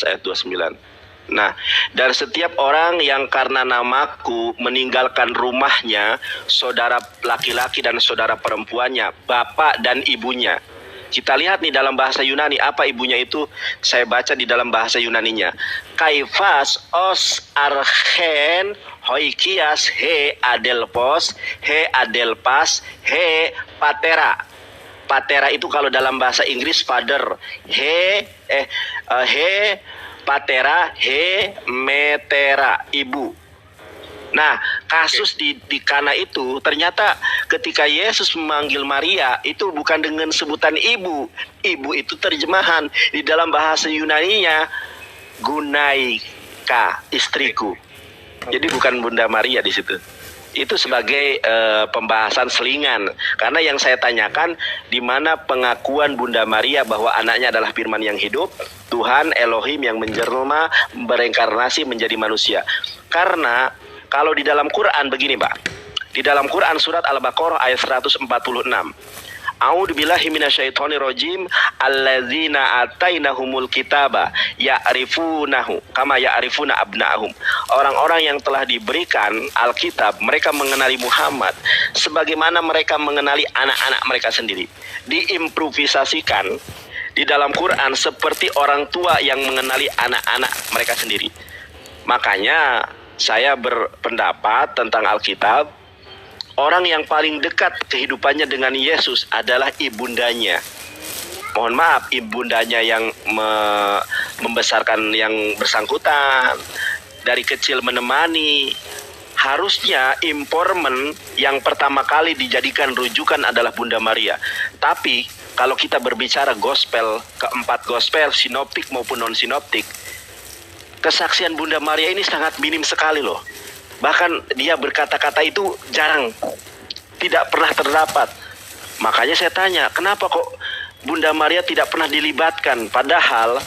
ayat 29. Nah, dan setiap orang yang karena namaku meninggalkan rumahnya, saudara laki-laki dan saudara perempuannya, bapak dan ibunya. Kita lihat nih dalam bahasa Yunani, apa ibunya itu? Saya baca di dalam bahasa Yunaninya. Kaifas os archen hoikias he adelpos he adelpas he patera. Patera itu kalau dalam bahasa Inggris father. He patera he metera, ibu. Nah, kasus di Kana itu ternyata ketika Yesus memanggil Maria itu bukan dengan sebutan ibu. Ibu itu terjemahan di dalam bahasa Yunaninya gunaika, istriku. Jadi bukan Bunda Maria di situ. Itu sebagai pembahasan selingan. Karena yang saya tanyakan, di mana pengakuan Bunda Maria bahwa anaknya adalah firman yang hidup, Tuhan Elohim yang menjelma, bereinkarnasi menjadi manusia. Karena kalau di dalam Quran begini Pak, di dalam Quran surat Al-Baqarah ayat 146. A'udzubillahi minasyaitonirrajim, allazina atainahumul kitaba ya'rifunahu kama ya'rifuna abna'ahum. Orang-orang yang telah diberikan Alkitab, mereka mengenali Muhammad sebagaimana mereka mengenali anak-anak mereka sendiri. Diimprovisasikan di dalam Quran seperti orang tua yang mengenali anak-anak mereka sendiri. Makanya saya berpendapat tentang Alkitab, orang yang paling dekat kehidupannya dengan Yesus adalah ibundanya. Mohon maaf, ibundanya yang membesarkan yang bersangkutan, dari kecil menemani. Harusnya informan yang pertama kali dijadikan rujukan adalah Bunda Maria. Tapi kalau kita berbicara gospel, keempat gospel, sinoptik maupun non-sinoptik, kesaksian Bunda Maria ini sangat minim sekali loh. Bahkan dia berkata-kata itu jarang, tidak pernah terdapat. Makanya saya tanya, kenapa kok Bunda Maria tidak pernah dilibatkan? Padahal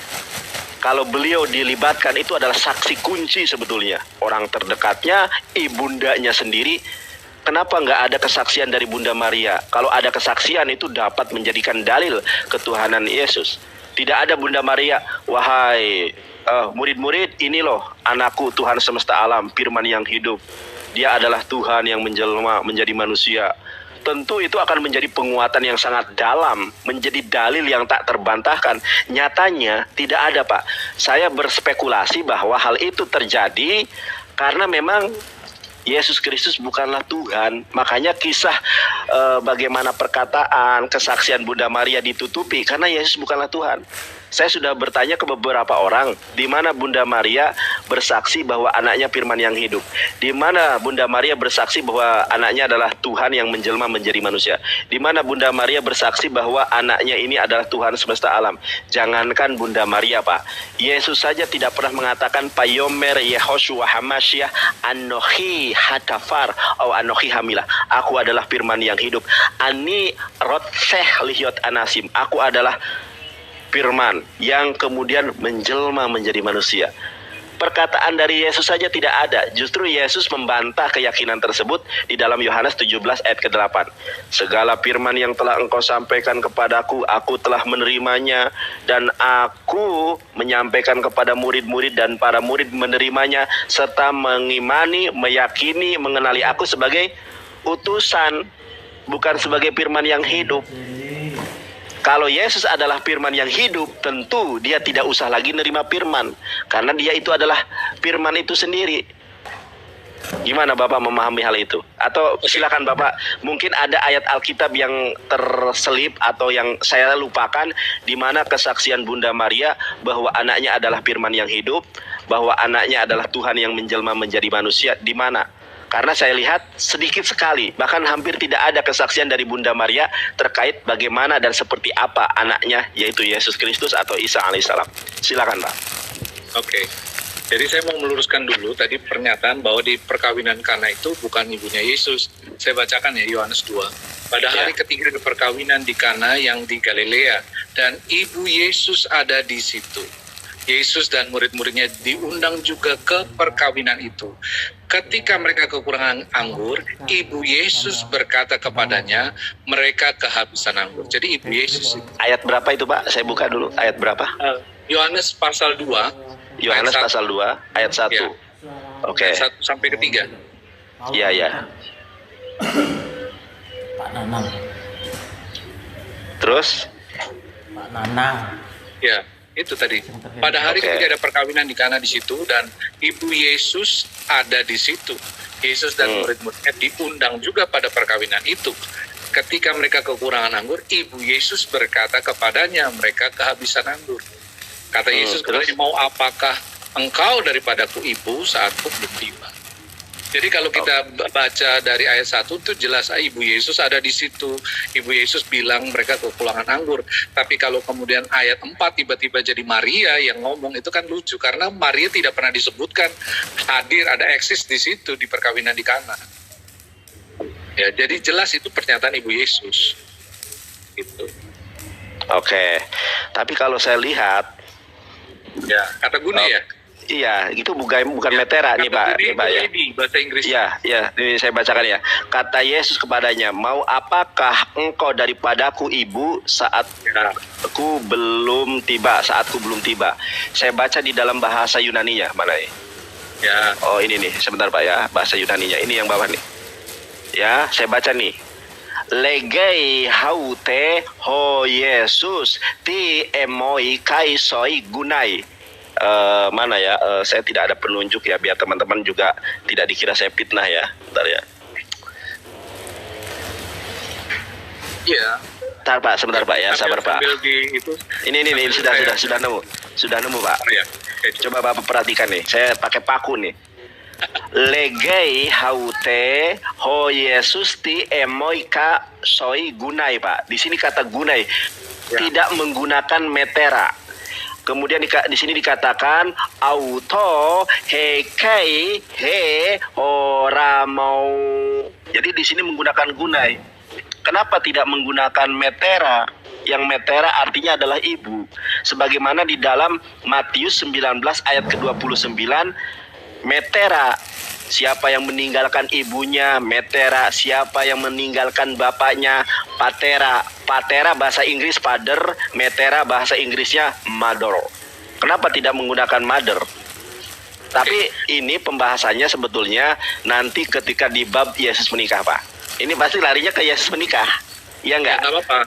kalau beliau dilibatkan itu adalah saksi kunci sebetulnya. Orang terdekatnya, ibundanya sendiri. Kenapa nggak ada kesaksian dari Bunda Maria? Kalau ada kesaksian itu dapat menjadikan dalil ketuhanan Yesus. Tidak ada Bunda Maria, wahai murid-murid, ini loh anakku Tuhan semesta alam, firman yang hidup. Dia adalah Tuhan yang menjelma menjadi manusia. Tentu itu akan menjadi penguatan yang sangat dalam, menjadi dalil yang tak terbantahkan. Nyatanya tidak ada, Pak. Saya berspekulasi bahwa hal itu terjadi karena memang Yesus Kristus bukanlah Tuhan. Makanya kisah bagaimana perkataan, kesaksian Bunda Maria ditutupi karena Yesus bukanlah Tuhan. Saya sudah bertanya ke beberapa orang, di mana Bunda Maria bersaksi bahwa anaknya firman yang hidup. Di mana Bunda Maria bersaksi bahwa anaknya adalah Tuhan yang menjelma menjadi manusia. Di mana Bunda Maria bersaksi bahwa anaknya ini adalah Tuhan semesta alam. Jangankan Bunda Maria, Pak. Yesus saja tidak pernah mengatakan Payomer Yehoshua Hamashiach Anochi Hatafar atau Anochi Hamilah. Aku adalah firman yang hidup. Ani Rotseh Lihyot Anasim. Aku adalah firman yang kemudian menjelma menjadi manusia. Perkataan dari Yesus saja tidak ada. Justru Yesus membantah keyakinan tersebut di dalam Yohanes 17 ayat ke-8. Segala firman yang telah engkau sampaikan kepadaku, aku telah menerimanya, dan aku menyampaikan kepada murid-murid, dan para murid menerimanya, serta mengimani, meyakini, mengenali aku sebagai utusan, bukan sebagai firman yang hidup. Kalau Yesus adalah firman yang hidup, tentu dia tidak usah lagi nerima firman, karena dia itu adalah firman itu sendiri. Gimana Bapak memahami hal itu? Atau silakan Bapak, mungkin ada ayat Alkitab yang terselip atau yang saya lupakan, di mana kesaksian Bunda Maria bahwa anaknya adalah firman yang hidup, bahwa anaknya adalah Tuhan yang menjelma menjadi manusia, di mana? Karena saya lihat sedikit sekali, bahkan hampir tidak ada kesaksian dari Bunda Maria terkait bagaimana dan seperti apa anaknya, yaitu Yesus Kristus atau Isa alaihissalam. Silakan Pak. Oke. Jadi saya mau meluruskan dulu tadi pernyataan bahwa di perkawinan Kana itu bukan ibunya Yesus. Saya bacakan ya Yohanes 2. Pada hari ketiga perkawinan di Kana yang di Galilea, dan ibu Yesus ada di situ. Yesus dan murid-muridnya diundang juga ke perkawinan itu. Ketika mereka kekurangan anggur, ibu Yesus berkata kepadanya, mereka kehabisan anggur. Jadi ibu Yesus. Ayat berapa itu Pak? Saya buka dulu. Ayat berapa? Yohanes pasal 2. Yohanes pasal 2, ayat 1. Ya. Oke. 1 sampai 3. Iya, ya. Pak Nanang. Terus? Pak Nanang. Ya. Itu tadi. Pada hari ketiga ada perkawinan di Kana di situ, dan ibu Yesus ada di situ. Yesus dan murid-muridnya diundang juga pada perkawinan itu. Ketika mereka kekurangan anggur, ibu Yesus berkata kepadanya, mereka kehabisan anggur. Kata Yesus kepadanya, mau apakah engkau daripadaku ibu saatku belum tiba. Jadi kalau kita baca dari ayat 1 itu jelas ibu Yesus ada di situ. Ibu Yesus bilang mereka kekurangan anggur. Tapi kalau kemudian ayat 4 tiba-tiba jadi Maria yang ngomong, itu kan lucu. Karena Maria tidak pernah disebutkan hadir, ada eksis di situ di perkawinan di Kana. Ya, jadi jelas itu pernyataan ibu Yesus. Gitu. Oke. Tapi kalau saya lihat, ya kata Guna ya. Iya, itu bukan metera nih Pak, ya. Bahasa Inggris. Iya, ini saya bacakan ya. Kata Yesus kepadanya, mau apakah engkau daripadaku ibu saatku belum tiba, saatku belum tiba. Saya baca di dalam bahasa Yunani-nya, mana ya? Ya. Oh ini nih, sebentar Pak ya, bahasa Yunani-nya. Ini yang bawah nih. Ya, saya baca nih. Legei haute ho Yesus ti emoi kai soi gunai. Mana ya, saya tidak ada penunjuk ya, biar teman-teman juga tidak dikira saya fitnah ya. Bentar ya. Iya. Bentar Pak, sebentar Pak ya, sabar Pak. Ini sudah nemu Pak. Ya. Coba Bapak perhatikan nih, saya pakai paku nih. Legei haute ho Yesus ti emoi ka soi gunai Pak. Di sini kata gunai, tidak menggunakan metera. Kemudian di sini dikatakan auto hekei he oramau. Jadi di sini menggunakan gunai. Kenapa tidak menggunakan metera? Yang metera artinya adalah ibu. Sebagaimana di dalam Matius 19 ayat ke-29, metera, siapa yang meninggalkan ibunya, metera. Siapa yang meninggalkan bapaknya, patera. Patera bahasa Inggris father, metera bahasa Inggrisnya mother. Kenapa tidak menggunakan mother? Tapi ini pembahasannya sebetulnya nanti ketika di bab Yesus menikah, Pak. Ini pasti larinya ke Yesus menikah. Iya nggak? Nggak apa-apa.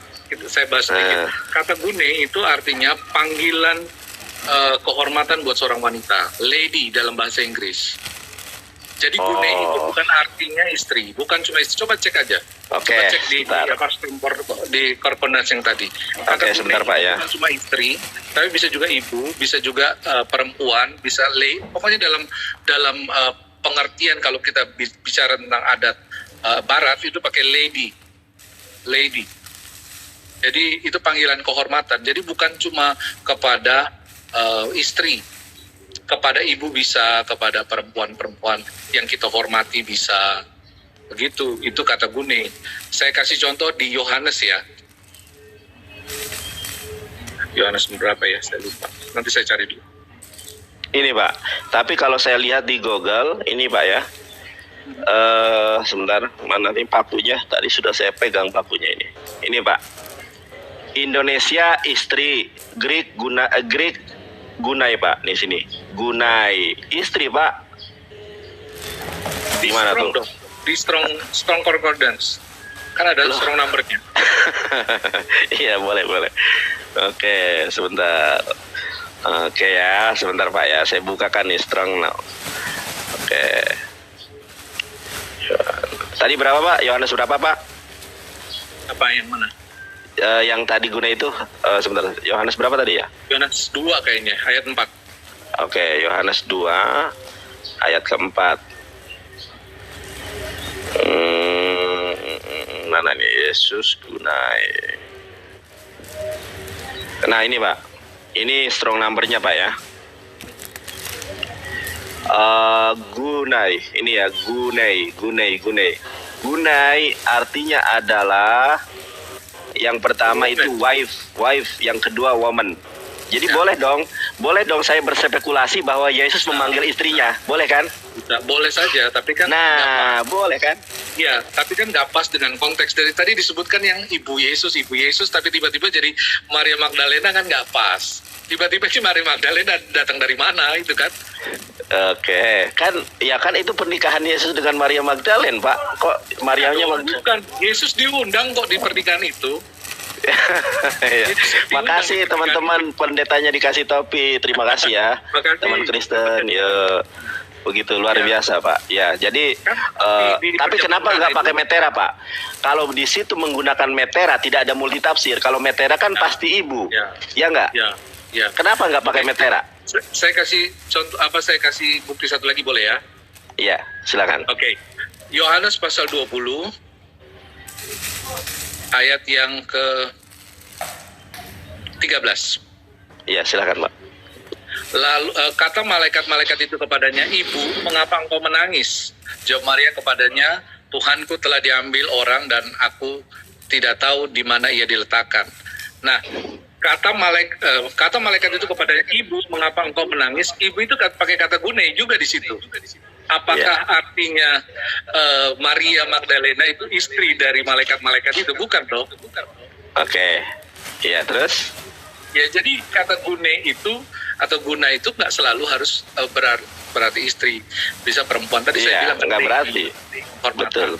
Saya bahas sedikit. Kata gune itu artinya panggilan kehormatan buat seorang wanita. Lady dalam bahasa Inggris. Jadi gune itu bukan artinya istri, bukan cuma istri. Coba cek aja. Coba cek di korponas yang tadi. Kata sebentar Pak ya. Bukan cuma istri, tapi bisa juga ibu, bisa juga perempuan, bisa pokoknya dalam pengertian kalau kita bicara tentang adat Barat itu pakai lady. Jadi itu panggilan kehormatan. Jadi bukan cuma kepada istri. Kepada ibu bisa, kepada perempuan-perempuan yang kita hormati bisa. Begitu, itu kata gune. Saya kasih contoh di Yohanes ya. Yohanes berapa ya? Saya lupa. Nanti saya cari dulu. Ini Pak, tapi kalau saya lihat di Google, ini Pak ya. Sebentar, mana nih pakunya? Tadi sudah saya pegang pakunya ini. Ini Pak. Indonesia istri, Greek Gunai Pak, di sini. Gunai istri Pak. Di mana tuh? Di strong concordance. Kan ada strong numbernya. Iya boleh. Oke, sebentar. Oke ya, sebentar Pak ya. Saya bukakan nih strong now. Oke. Tadi berapa Pak? Yohanes berapa Pak? Apa yang mana? Yang tadi guna itu sebentar, Yohanes berapa tadi ya? Yohanes 2 kayaknya, ayat 4. Oke, Yohanes 2 ayat keempat. Mana nih Yesus gunai? Nah ini Pak, ini strong numbernya Pak ya. Gunai, ini ya Gunai artinya adalah yang pertama itu wife, yang kedua woman. Jadi boleh dong saya berspekulasi bahwa Yesus memanggil istrinya, boleh kan? Boleh saja, tapi kan boleh kan? Ya, tapi kan nggak pas dengan konteks dari tadi disebutkan yang ibu Yesus, tapi tiba-tiba jadi Maria Magdalena kan nggak pas. Tiba-tiba si Maria Magdalena datang dari mana itu kan? Oke, kan itu pernikahan Yesus dengan Maria Magdalena, Pak. Kok Mariamnya bukan Yesus diundang kok di pernikahan itu. Ya. Makasih teman-teman pendetanya dikasih topi. Terima kasih ya. Teman Kristen. Ya. Begitu luar biasa, Pak. Ya, jadi tapi kenapa nggak pakai metera, Pak? Kalau di situ menggunakan metera tidak ada multitafsir. Kalau metera kan pasti ibu. Ya nggak? Ya. Kenapa nggak pakai metera? Saya kasih contoh saya kasih bukti satu lagi boleh ya? Iya, silakan. Oke. Yohanes pasal 20 ayat yang ke 13. Iya, silakan, Pak. Lalu kata malaikat-malaikat itu kepadanya, "Ibu, mengapa engkau menangis?" Jawab Maria kepadanya, "Tuhanku telah diambil orang dan aku tidak tahu di mana ia diletakkan." Nah, kata malaikat itu kepadanya, "Ibu, mengapa engkau menangis?" Ibu itu pakai kata gune juga di situ. Apakah artinya Maria Magdalena itu istri dari malaikat-malaikat itu? Bukan dong. Oke. Iya, terus? Ya, jadi kata gune itu atau guna itu nggak selalu harus berarti istri. Bisa perempuan. Tadi saya bilang nggak berarti. Betul.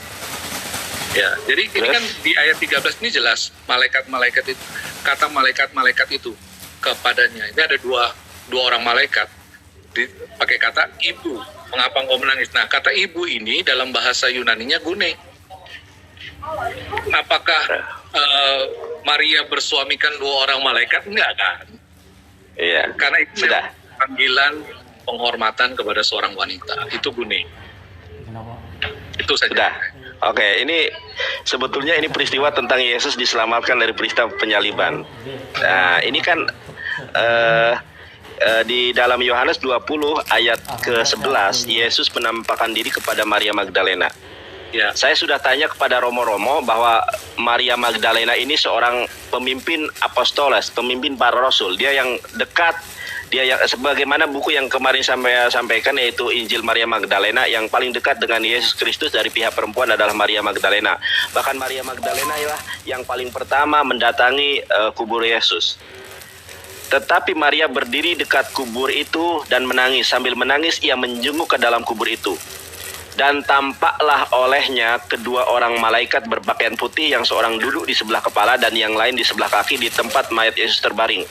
Ya, jadi terus? Ini kan di ayat 13 ini jelas malaikat-malaikat itu, kata malaikat-malaikat itu kepadanya. Ini ada dua orang malaikat pakai kata ibu. Mengapa engkau menangis? Nah, kata ibu ini dalam bahasa Yunaninya gune. Apakah Maria bersuamikan 2 orang malaikat? Enggak kan? Iya. Karena itu panggilan penghormatan kepada seorang wanita. Itu gune. Itu saja. Sudah. Oke, ini sebetulnya ini peristiwa tentang Yesus diselamatkan dari peristiwa penyaliban. Nah, ini kan di dalam Yohanes 20 ayat ke-11 Yesus menampakkan diri kepada Maria Magdalena. Ya, saya sudah tanya kepada Romo-Romo bahwa Maria Magdalena ini seorang pemimpin apostoles, pemimpin para rasul. Dia yang dekat, dia yang sebagaimana buku yang kemarin sampaikan yaitu Injil Maria Magdalena, yang paling dekat dengan Yesus Kristus dari pihak perempuan adalah Maria Magdalena. Bahkan Maria Magdalena ialah yang paling pertama mendatangi kubur Yesus. Tetapi Maria berdiri dekat kubur itu dan menangis. Sambil menangis ia menjenguk ke dalam kubur itu. Dan tampaklah olehnya kedua orang malaikat berpakaian putih, yang seorang duduk di sebelah kepala dan yang lain di sebelah kaki di tempat mayat Yesus terbaring.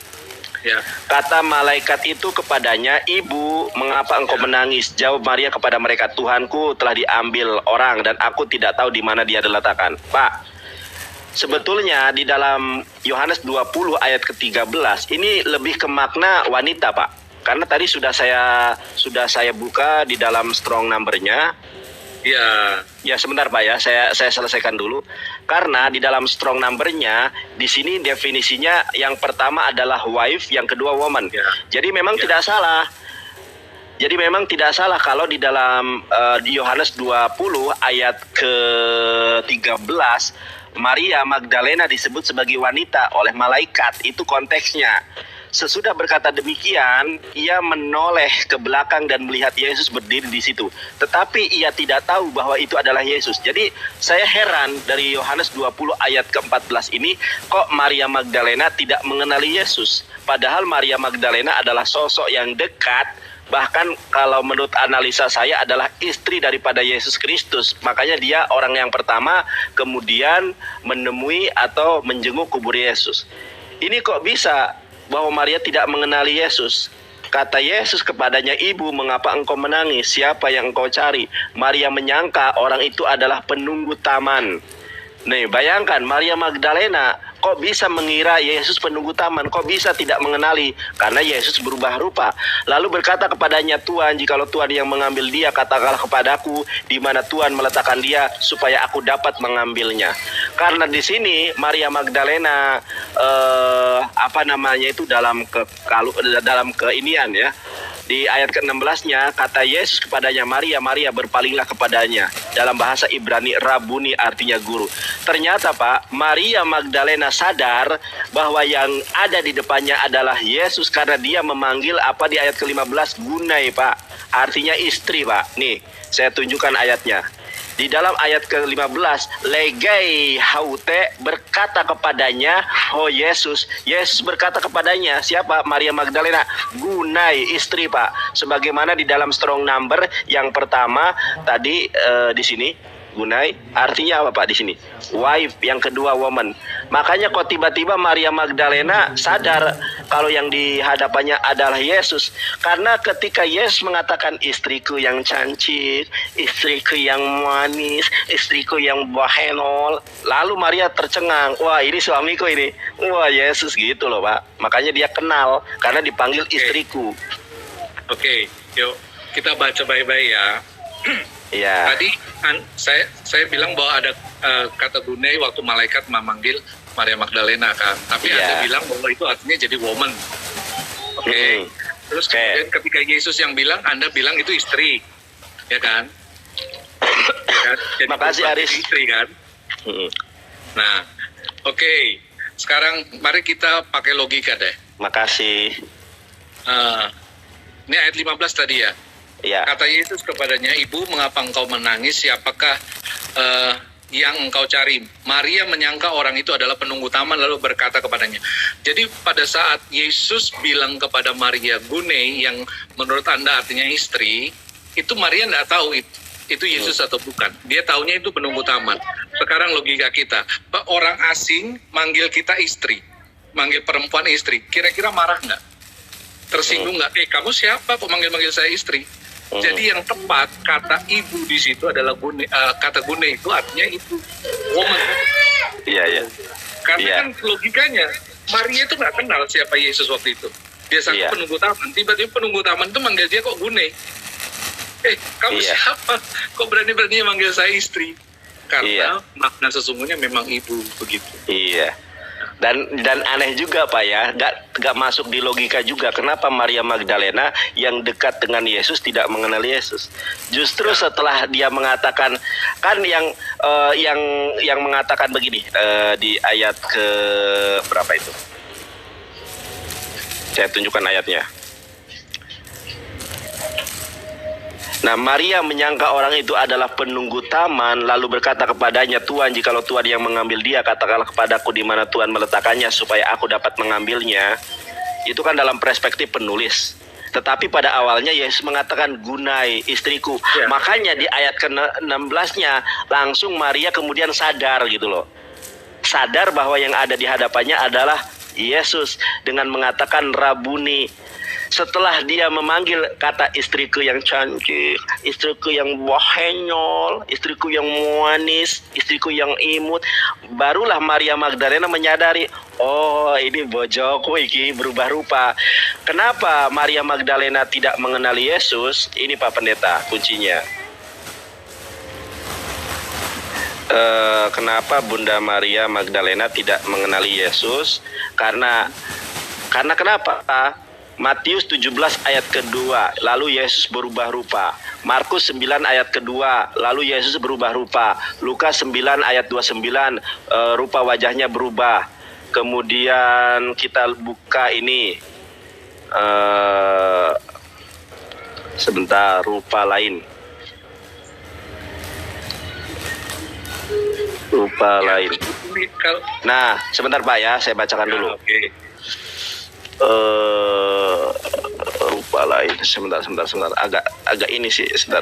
Ya. Kata malaikat itu kepadanya, "Ibu, mengapa engkau menangis?" Jawab Maria kepada mereka, "Tuhanku telah diambil orang dan aku tidak tahu di mana dia diletakkan." Pak, sebetulnya di dalam Yohanes 20 ayat ke-13 ini lebih ke makna wanita, Pak. Karena tadi sudah saya buka di dalam strong number-nya. Ya sebentar Pak ya, saya selesaikan dulu. Karena di dalam strong number-nya di sini definisinya yang pertama adalah wife, yang kedua woman. Jadi memang tidak salah. Jadi memang tidak salah kalau di dalam di Yohanes 20 ayat ke-13 Maria Magdalena disebut sebagai wanita oleh malaikat. Itu konteksnya. Sesudah berkata demikian, ia menoleh ke belakang dan melihat Yesus berdiri di situ. Tetapi ia tidak tahu bahwa itu adalah Yesus. Jadi saya heran dari Yohanes 20 ayat ke-14 ini, kok Maria Magdalena tidak mengenali Yesus. Padahal Maria Magdalena adalah sosok yang dekat, bahkan kalau menurut analisa saya adalah istri daripada Yesus Kristus. Makanya dia orang yang pertama kemudian menemui atau menjenguk kubur Yesus. Ini kok bisa bahwa Maria tidak mengenali Yesus? Kata Yesus kepadanya, "Ibu, mengapa engkau menangis? Siapa yang engkau cari?" Maria menyangka orang itu adalah penunggu taman. Nih, bayangkan Maria Magdalena kok bisa mengira Yesus penunggu taman, kok bisa tidak mengenali, karena Yesus berubah rupa. Lalu berkata kepadanya, "Tuhan, jikalau Tuhan yang mengambil dia, katakanlah kepadaku di mana Tuhan meletakkan dia supaya aku dapat mengambilnya." Karena di sini Maria Magdalena dalam keinian ya. Di ayat ke-16-nya kata Yesus kepadanya, "Maria, Maria," berpalinglah kepadanya. Dalam bahasa Ibrani, Rabuni artinya guru. Ternyata Pak, Maria Magdalena sadar bahwa yang ada di depannya adalah Yesus karena dia memanggil apa di ayat ke-15, Gunai Pak. Artinya istri Pak. Nih, saya tunjukkan ayatnya. Di dalam ayat ke-15, Legai haute berkata kepadanya, "Oh Yesus." Yesus berkata kepadanya, siapa? Maria Magdalena. Gunai, istri Pak. Sebagaimana di dalam strong number yang pertama tadi di sini. Gunai artinya apa Pak di sini? Wife, yang kedua woman. Makanya kok tiba-tiba Maria Magdalena sadar kalau yang di hadapannya adalah Yesus. Karena ketika Yesus mengatakan, "Istriku yang cantik, istriku yang manis, istriku yang bahenol," lalu Maria tercengang, "Wah, ini suamiku ini." Wah, Yesus gitu loh Pak. Makanya dia kenal karena dipanggil istriku. Oke, yuk kita baca baik-baik ya. Iya. Tadi saya bilang bahwa ada kata Gunai waktu malaikat memanggil Maria Magdalena kan. Tapi Anda bilang bahwa itu artinya jadi woman. Oke. Terus kemudian ketika Yesus yang bilang, Anda bilang itu istri. Ya kan? Ya kan? Jadi makasih Aris. Istri kan? Nah, oke. Sekarang mari kita pakai logika deh. Makasih. Ini ayat 15 tadi ya. Ya. Kata Yesus kepadanya, "Ibu, mengapa engkau menangis? Siapakah yang engkau cari?" Maria menyangka orang itu adalah penunggu taman, lalu berkata kepadanya. Jadi pada saat Yesus bilang kepada Maria Gunai, yang menurut Anda artinya istri, itu Maria tidak tahu itu Yesus atau bukan. Dia taunya itu penunggu taman. Sekarang logika kita, orang asing manggil kita istri, manggil perempuan istri, kira-kira marah nggak? Tersinggung nggak? Kamu siapa kok manggil-manggil saya istri? Jadi yang tepat kata ibu di situ adalah kata Gunai itu artinya itu woman. Iya. Karena kan logikanya Maria itu nggak kenal siapa Yesus waktu itu. Dia sangka penunggu taman. Tiba-tiba penunggu taman itu manggil dia kok Gunai. Kamu siapa? Kok berani-beraninya manggil saya istri? Karena makna sesungguhnya memang ibu begitu. Iya. Dan aneh juga Pak ya, gak masuk di logika juga. Kenapa Maria Magdalena yang dekat dengan Yesus tidak mengenal Yesus? Justru setelah dia mengatakan, kan yang mengatakan begini di ayat ke berapa itu? Saya tunjukkan ayatnya. Nah, Maria menyangka orang itu adalah penunggu taman, lalu berkata kepadanya, "Tuhan, jikalau Tuhan yang mengambil dia, katakanlah kepadaku di mana Tuhan meletakkannya supaya aku dapat mengambilnya." Itu kan dalam perspektif penulis. Tetapi pada awalnya Yesus mengatakan gunai istriku. Makanya di ayat ke-16-nya langsung Maria kemudian sadar gitu loh. Sadar bahwa yang ada di hadapannya adalah Yesus dengan mengatakan Rabuni. Setelah dia memanggil kata istriku yang cantik, istriku yang bahenyol, istriku yang manis, istriku yang imut, barulah Maria Magdalena menyadari, oh ini bojoku iki berubah rupa. Kenapa Maria Magdalena tidak mengenali Yesus? Ini Pak Pendeta kuncinya. Kenapa Bunda Maria Magdalena tidak mengenali Yesus? Karena kenapa? Matius 17 ayat kedua, lalu Yesus berubah rupa. Markus 9 ayat kedua, lalu Yesus berubah rupa. Lukas 9 ayat 29, rupa wajahnya berubah. Kemudian kita buka ini, sebentar, rupa lain. Rupa lain. Nah, sebentar Pak ya, saya bacakan dulu. Rupa lain, sebentar, agak ini sih, sebentar.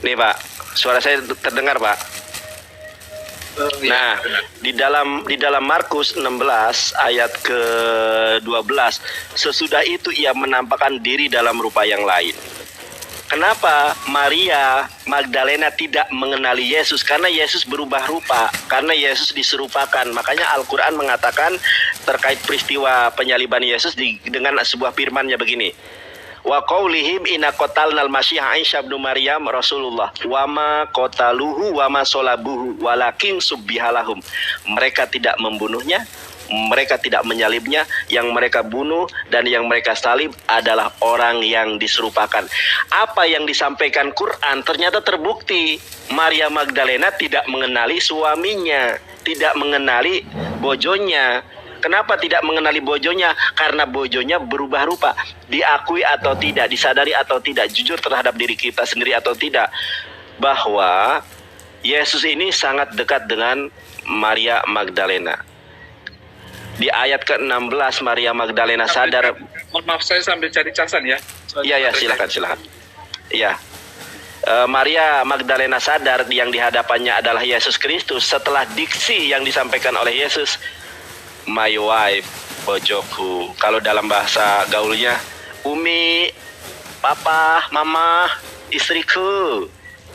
Nih Pak, suara saya terdengar Pak? Nah, di dalam Markus 16 ayat ke-12, sesudah itu ia menampakkan diri dalam rupa yang lain. Kenapa Maria Magdalena tidak mengenali Yesus? Karena Yesus berubah rupa, karena Yesus diserupakan. Makanya Al-Quran mengatakan terkait peristiwa penyaliban Yesus dengan sebuah firman-Nya begini. Wa qaulihim inna qatalnal masyiha Isa ibnu Maryam Rasulullah wa ma qataluhu wa ma salabuhu walakin subbihalahum. Mereka tidak membunuhnya, mereka tidak menyalibnya, yang mereka bunuh dan yang mereka salib adalah orang yang diserupakan. Apa yang disampaikan Quran ternyata terbukti. Maria Magdalena tidak mengenali suaminya, tidak mengenali bojonya. Kenapa tidak mengenali bojonya? Karena bojonya berubah rupa. Diakui atau tidak, disadari atau tidak, jujur terhadap diri kita sendiri atau tidak, bahwa Yesus ini sangat dekat dengan Maria Magdalena. Di ayat ke-16 Maria Magdalena sadar. Maaf, saya sambil cari casan ya. Iya, silakan. Iya. Maria Magdalena sadar yang di hadapannya adalah Yesus Kristus setelah diksi yang disampaikan oleh Yesus. My wife, bojoku. Kalau dalam bahasa gaulnya, Umi, Papa, Mama, istriku,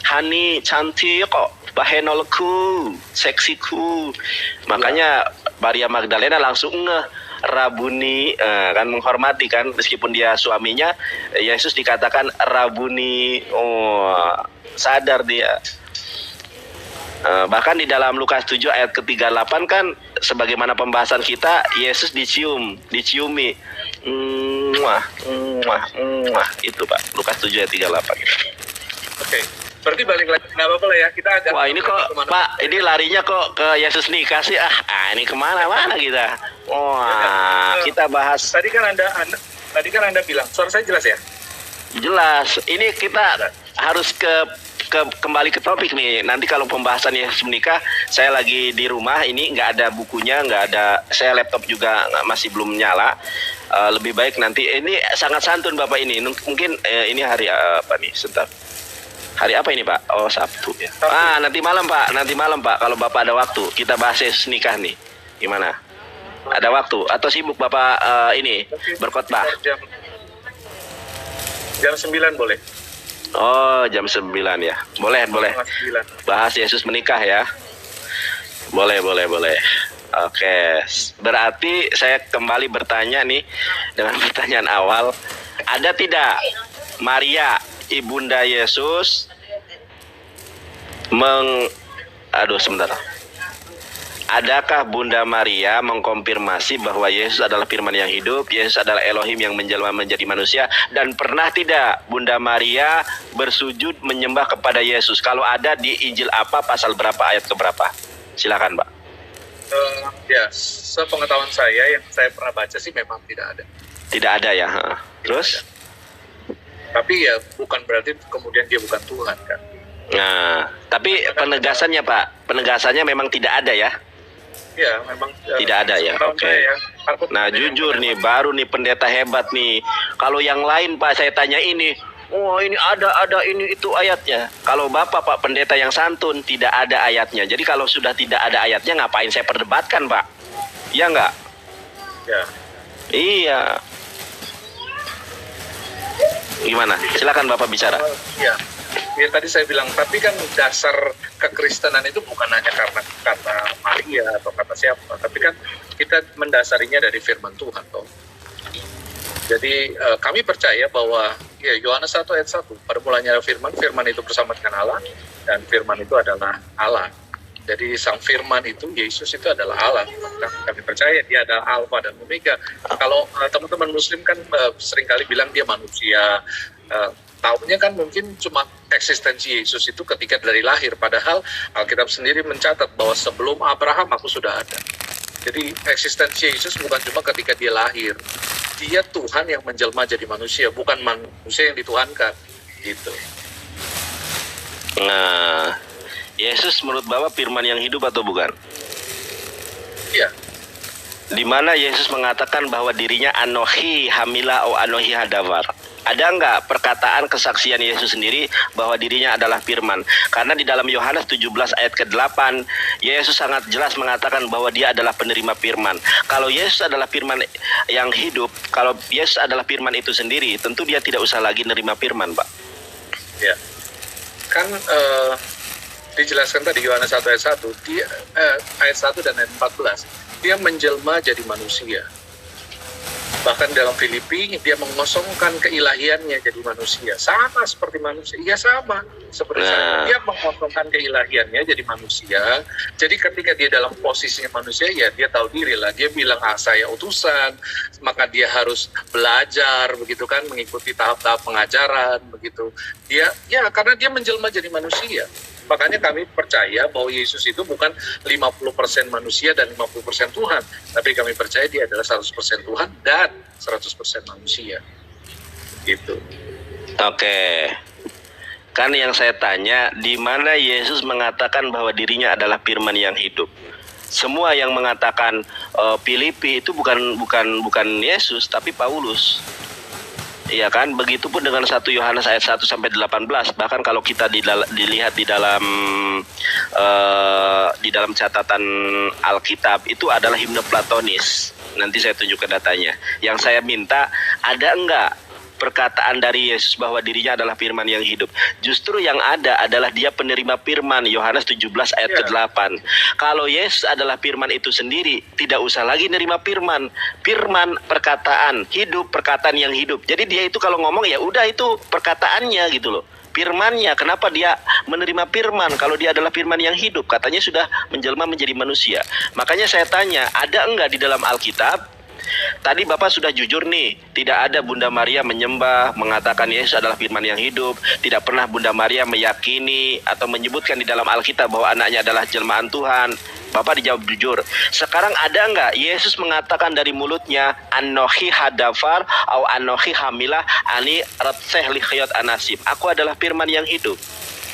Hani, cantik kok, bahenolku, seksiku. Makanya Maria Magdalena langsung Rabuni, kan menghormati kan, meskipun dia suaminya. Yesus dikatakan Rabuni, sadar dia. Bahkan di dalam Lukas 7 ayat ke-38 kan, sebagaimana pembahasan kita, Yesus diciumi. Itu Pak, Lukas 7 ayat 38. Oke, berarti balik lagi, nggak apa-apa lah ya, kita agak. Wah ini kok Pak, ini larinya kok ke Yesus nikah sih, ini kemana-mana kita. Kita bahas. Tadi kan anda bilang, suara saya jelas ya? Jelas, ini kita harus kembali ke topik nih. Nanti kalau pembahasan Yesus menikah, saya lagi di rumah ini, nggak ada bukunya, nggak ada, saya laptop juga masih belum nyala. Lebih baik nanti, ini sangat santun Bapak ini. Mungkin ini hari apa nih? Sebentar. Hari apa ini Pak? Oh Sabtu ya. Nanti malam Pak, kalau Bapak ada waktu, kita bahas Yesus nikah nih. Gimana? Ada waktu atau sibuk Bapak ini berkhotbah? Jam 9 boleh. Oh, jam 9 ya. Boleh. Bahas Yesus menikah ya. Boleh. Oke. Berarti saya kembali bertanya nih dengan pertanyaan awal. Ada tidak Maria, ibunda Yesus, sebentar. Adakah Bunda Maria mengkonfirmasi bahwa Yesus adalah firman yang hidup, Yesus adalah Elohim yang menjelma menjadi manusia, dan pernah tidak Bunda Maria bersujud menyembah kepada Yesus? Kalau ada, di Injil apa, pasal berapa, ayat keberapa? Silakan Pak. Ya, sepengetahuan saya yang saya pernah baca sih memang tidak ada. Tidak ada ya. Terus? Tapi ya bukan berarti kemudian dia bukan Tuhan kan. Nah, tapi penegasannya Pak, penegasannya memang tidak ada ya? Ya, memang tidak ada ya. Oke. Nah, jujur nih, baru nih pendeta hebat nih. Kalau yang lain Pak saya tanya ini, oh ini ada ini itu ayatnya. Kalau Bapak Pak pendeta yang santun tidak ada ayatnya. Jadi kalau sudah tidak ada ayatnya ngapain saya perdebatkan Pak? Iya enggak? Ya. Iya. Gimana? Silakan Bapak bicara. Ya. Ya tadi saya bilang, tapi kan dasar kekristenan itu bukan hanya karena kata Maria atau kata siapa, tapi kan kita mendasarinya dari firman Tuhan toh. Jadi kami percaya bahwa ya Yohanes 1 ayat 1, pada mulanya firman, firman itu bersama dengan Allah, dan firman itu adalah Allah. Jadi sang firman itu, Yesus itu adalah Allah. Kami percaya dia adalah Alfa dan Omega. Kalau teman-teman Muslim kan seringkali bilang dia manusia, tahunya kan mungkin cuma eksistensi Yesus itu ketika dari lahir. Padahal Alkitab sendiri mencatat bahwa sebelum Abraham aku sudah ada. Jadi eksistensi Yesus bukan cuma ketika dia lahir. Dia Tuhan yang menjelma jadi manusia, bukan manusia yang dituhankan. Gitu. Nah, Yesus menurut Bapak firman yang hidup atau bukan? Iya. Di mana Yesus mengatakan bahwa dirinya Anohi Hamila o Anohi Hadavar. Ada enggak perkataan kesaksian Yesus sendiri bahwa dirinya adalah firman? Karena di dalam Yohanes 17 ayat ke-8, Yesus sangat jelas mengatakan bahwa dia adalah penerima firman. Kalau Yesus adalah firman yang hidup, kalau Yesus adalah firman itu sendiri, tentu dia tidak usah lagi menerima firman, Pak. Ya. Kan dijelaskan tadi Yohanes 1 ayat 1, dia, ayat 1 dan ayat 14, dia menjelma jadi manusia. Bahkan dalam Filipi, dia mengosongkan keilahiannya jadi manusia. Sama seperti manusia. Ya sama seperti saya. Dia mengosongkan keilahiannya jadi manusia. Jadi ketika dia dalam posisinya manusia, ya dia tahu diri lah. Dia bilang, saya utusan. Maka dia harus belajar, begitu kan, mengikuti tahap-tahap pengajaran, begitu. Dia, ya karena dia menjelma jadi manusia. Makanya kami percaya bahwa Yesus itu bukan 50% manusia dan 50% Tuhan. Tapi kami percaya dia adalah 100% Tuhan dan 100% manusia. Gitu. Oke. Kan yang saya tanya, di mana Yesus mengatakan bahwa dirinya adalah firman yang hidup? Semua yang mengatakan Filipi itu bukan Yesus, tapi Paulus. Iya kan, begitupun dengan 1 Yohanes ayat 1 sampai 18. Bahkan kalau kita dilihat di dalam catatan Alkitab itu adalah himne Platonis. Nanti saya tunjukkan datanya. Yang saya minta, ada enggak perkataan dari Yesus bahwa dirinya adalah firman yang hidup? Justru yang ada adalah dia penerima firman, Yohanes 17 ayat ke-8. Kalau Yesus adalah firman itu sendiri, tidak usah lagi nerima firman. Firman perkataan hidup, perkataan yang hidup. Jadi dia itu kalau ngomong ya udah itu perkataannya gitu loh. Firmannya, kenapa dia menerima firman kalau dia adalah firman yang hidup? Katanya sudah menjelma menjadi manusia. Makanya saya tanya, ada enggak di dalam Alkitab? Tadi Bapak sudah jujur nih, tidak ada Bunda Maria menyembah, mengatakan Yesus adalah firman yang hidup. Tidak pernah Bunda Maria meyakini atau menyebutkan di dalam Alkitab bahwa anaknya adalah jelmaan Tuhan. Bapak dijawab jujur. Sekarang ada nggak Yesus mengatakan dari mulutnya, Anohi Hadafar, atau Anohi Hamilah, Ani Ratseh Likhyot Anasib. Aku adalah firman yang hidup.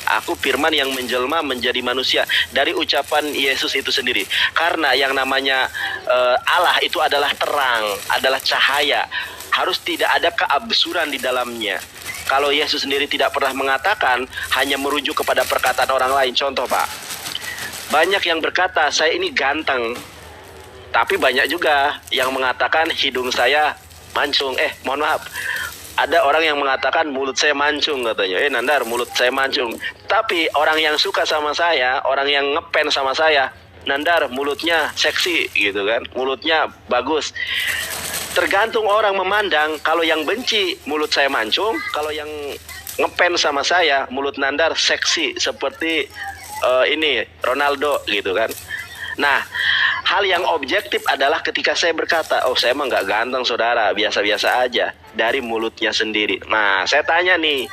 Aku firman yang menjelma menjadi manusia. Dari ucapan Yesus itu sendiri. Karena yang namanya Allah itu adalah terang, adalah cahaya. Harus tidak ada keabsurdan di dalamnya. Kalau Yesus sendiri tidak pernah mengatakan, hanya merujuk kepada perkataan orang lain. Contoh Pak, banyak yang berkata saya ini ganteng, tapi banyak juga yang mengatakan hidung saya mancung. Mohon maaf, ada orang yang mengatakan mulut saya mancung katanya. Nandar, mulut saya mancung. Tapi orang yang suka sama saya, orang yang ngepen sama saya, Nandar, mulutnya seksi gitu kan, mulutnya bagus. Tergantung orang memandang. Kalau yang benci, mulut saya mancung. Kalau yang ngepen sama saya, mulut Nandar seksi seperti ini Ronaldo gitu kan. Nah, hal yang objektif adalah ketika saya berkata, saya emang nggak ganteng saudara, biasa-biasa aja, dari mulutnya sendiri. Nah, saya tanya nih,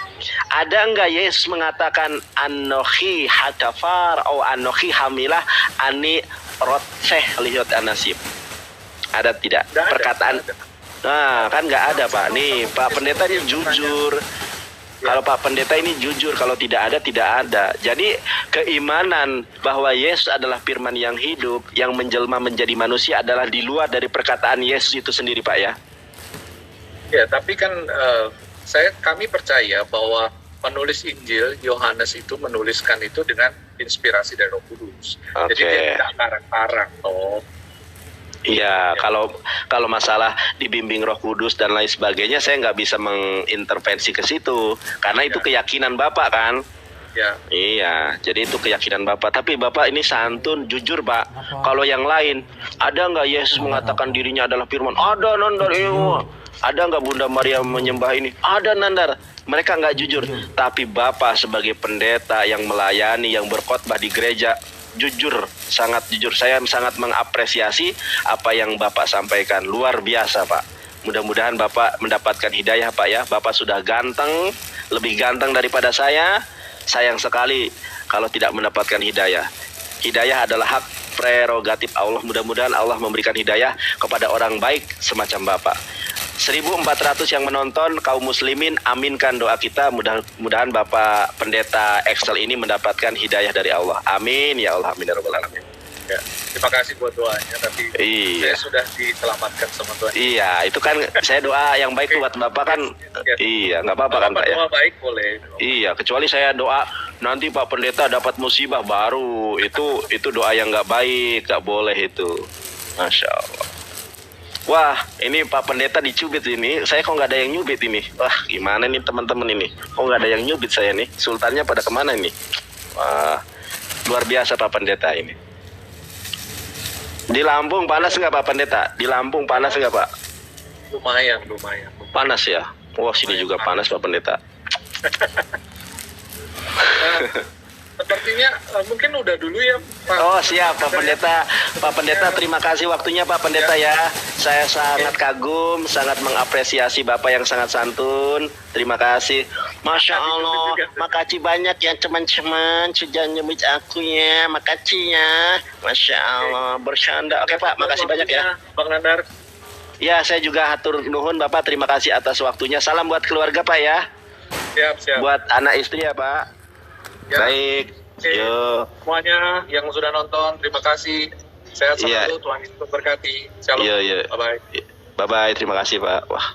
ada nggak Yesus mengatakan Anohi Hadafar atau Anohi Hamilah Ani Rotseh lihat anasib. Ada tidak? Nggak ada, Perkataan. nggak ada. Nah, kan nggak ada Pak. Nih, Pak Pendeta ini jujur. Kalau Pak Pendeta ini jujur, kalau tidak ada, tidak ada. Jadi keimanan bahwa Yesus adalah firman yang hidup, yang menjelma menjadi manusia adalah di luar dari perkataan Yesus itu sendiri Pak ya. Ya, tapi kan kami percaya bahwa penulis Injil Yohanes itu menuliskan itu dengan inspirasi dari Roh Kudus. Oke. Jadi dia tidak karang-karang toh. Iya, kalau masalah dibimbing Roh Kudus dan lain sebagainya, saya nggak bisa mengintervensi ke situ, karena itu keyakinan Bapak kan. Ya. Iya, jadi itu keyakinan Bapak. Tapi Bapak ini santun, jujur Pak. Kalau yang lain, ada nggak Yesus mengatakan dirinya adalah firman? Ada nandar ini. Ada nggak Bunda Maria menyembah ini? Ada nandar. Mereka nggak jujur. Tapi Bapak sebagai pendeta yang melayani, yang berkhotbah di gereja, jujur, sangat jujur. Saya sangat mengapresiasi apa yang Bapak sampaikan. Luar biasa Pak. Mudah-mudahan Bapak mendapatkan hidayah Pak ya. Bapak sudah ganteng, lebih ganteng daripada saya. Sayang sekali kalau tidak mendapatkan hidayah. Hidayah adalah hak prerogatif Allah. Mudah-mudahan Allah memberikan hidayah kepada orang baik semacam Bapak. 1.400 yang menonton, kaum muslimin, aminkan doa kita. Mudah-mudahan Bapak Pendeta Excel ini mendapatkan hidayah dari Allah. Amin ya Allah, amin ya rabbal alamin. Ya, terima kasih buat doanya, tapi Iya. saya sudah diselamatkan sama Tuhan. Iya, itu kan saya doa yang baik buat Bapak kan. Iya, nggak apa-apa kan Pak ya. Doa baik boleh. Iya, kecuali saya doa nanti Pak Pendeta dapat musibah baru, itu doa yang nggak baik, nggak boleh itu. Masya Allah. Wah, ini Pak Pendeta dicubit ini. Saya kok nggak ada yang nyubit ini. Wah, gimana nih teman-teman ini? Kok nggak ada yang nyubit saya nih? Sultannya pada kemana ini? Wah, luar biasa Pak Pendeta ini. Di Lampung panas nggak Pak Pendeta? Di Lampung panas nggak Pak? Lumayan. Panas ya? Wah, sini juga panas Pak Pendeta. Sepertinya mungkin udah dulu ya Pak. Oh siap Pak Pendeta. Pak Pendeta terima kasih waktunya Pak Pendeta ya. Saya sangat kagum, sangat mengapresiasi Bapak yang sangat santun. Terima kasih. Masya Allah. Makasih banyak ya teman-teman sudah nyebut aku ya. Makasih ya. Masya Allah. Bercanda. Oke Pak, makasih banyak ya. Bang Nandar. Ya saya juga hatur nuhun Bapak. Terima kasih atas waktunya. Salam buat keluarga Pak ya. Siap. Buat anak istri ya Pak. Ya. Baik. Oke. Yo. Semuanya yang sudah nonton, terima kasih. Sehat selalu, Iya. Tuhan Yesus memberkati. Shalom. Iya. Bye-bye. Bye-bye. Terima kasih Pak. Wah.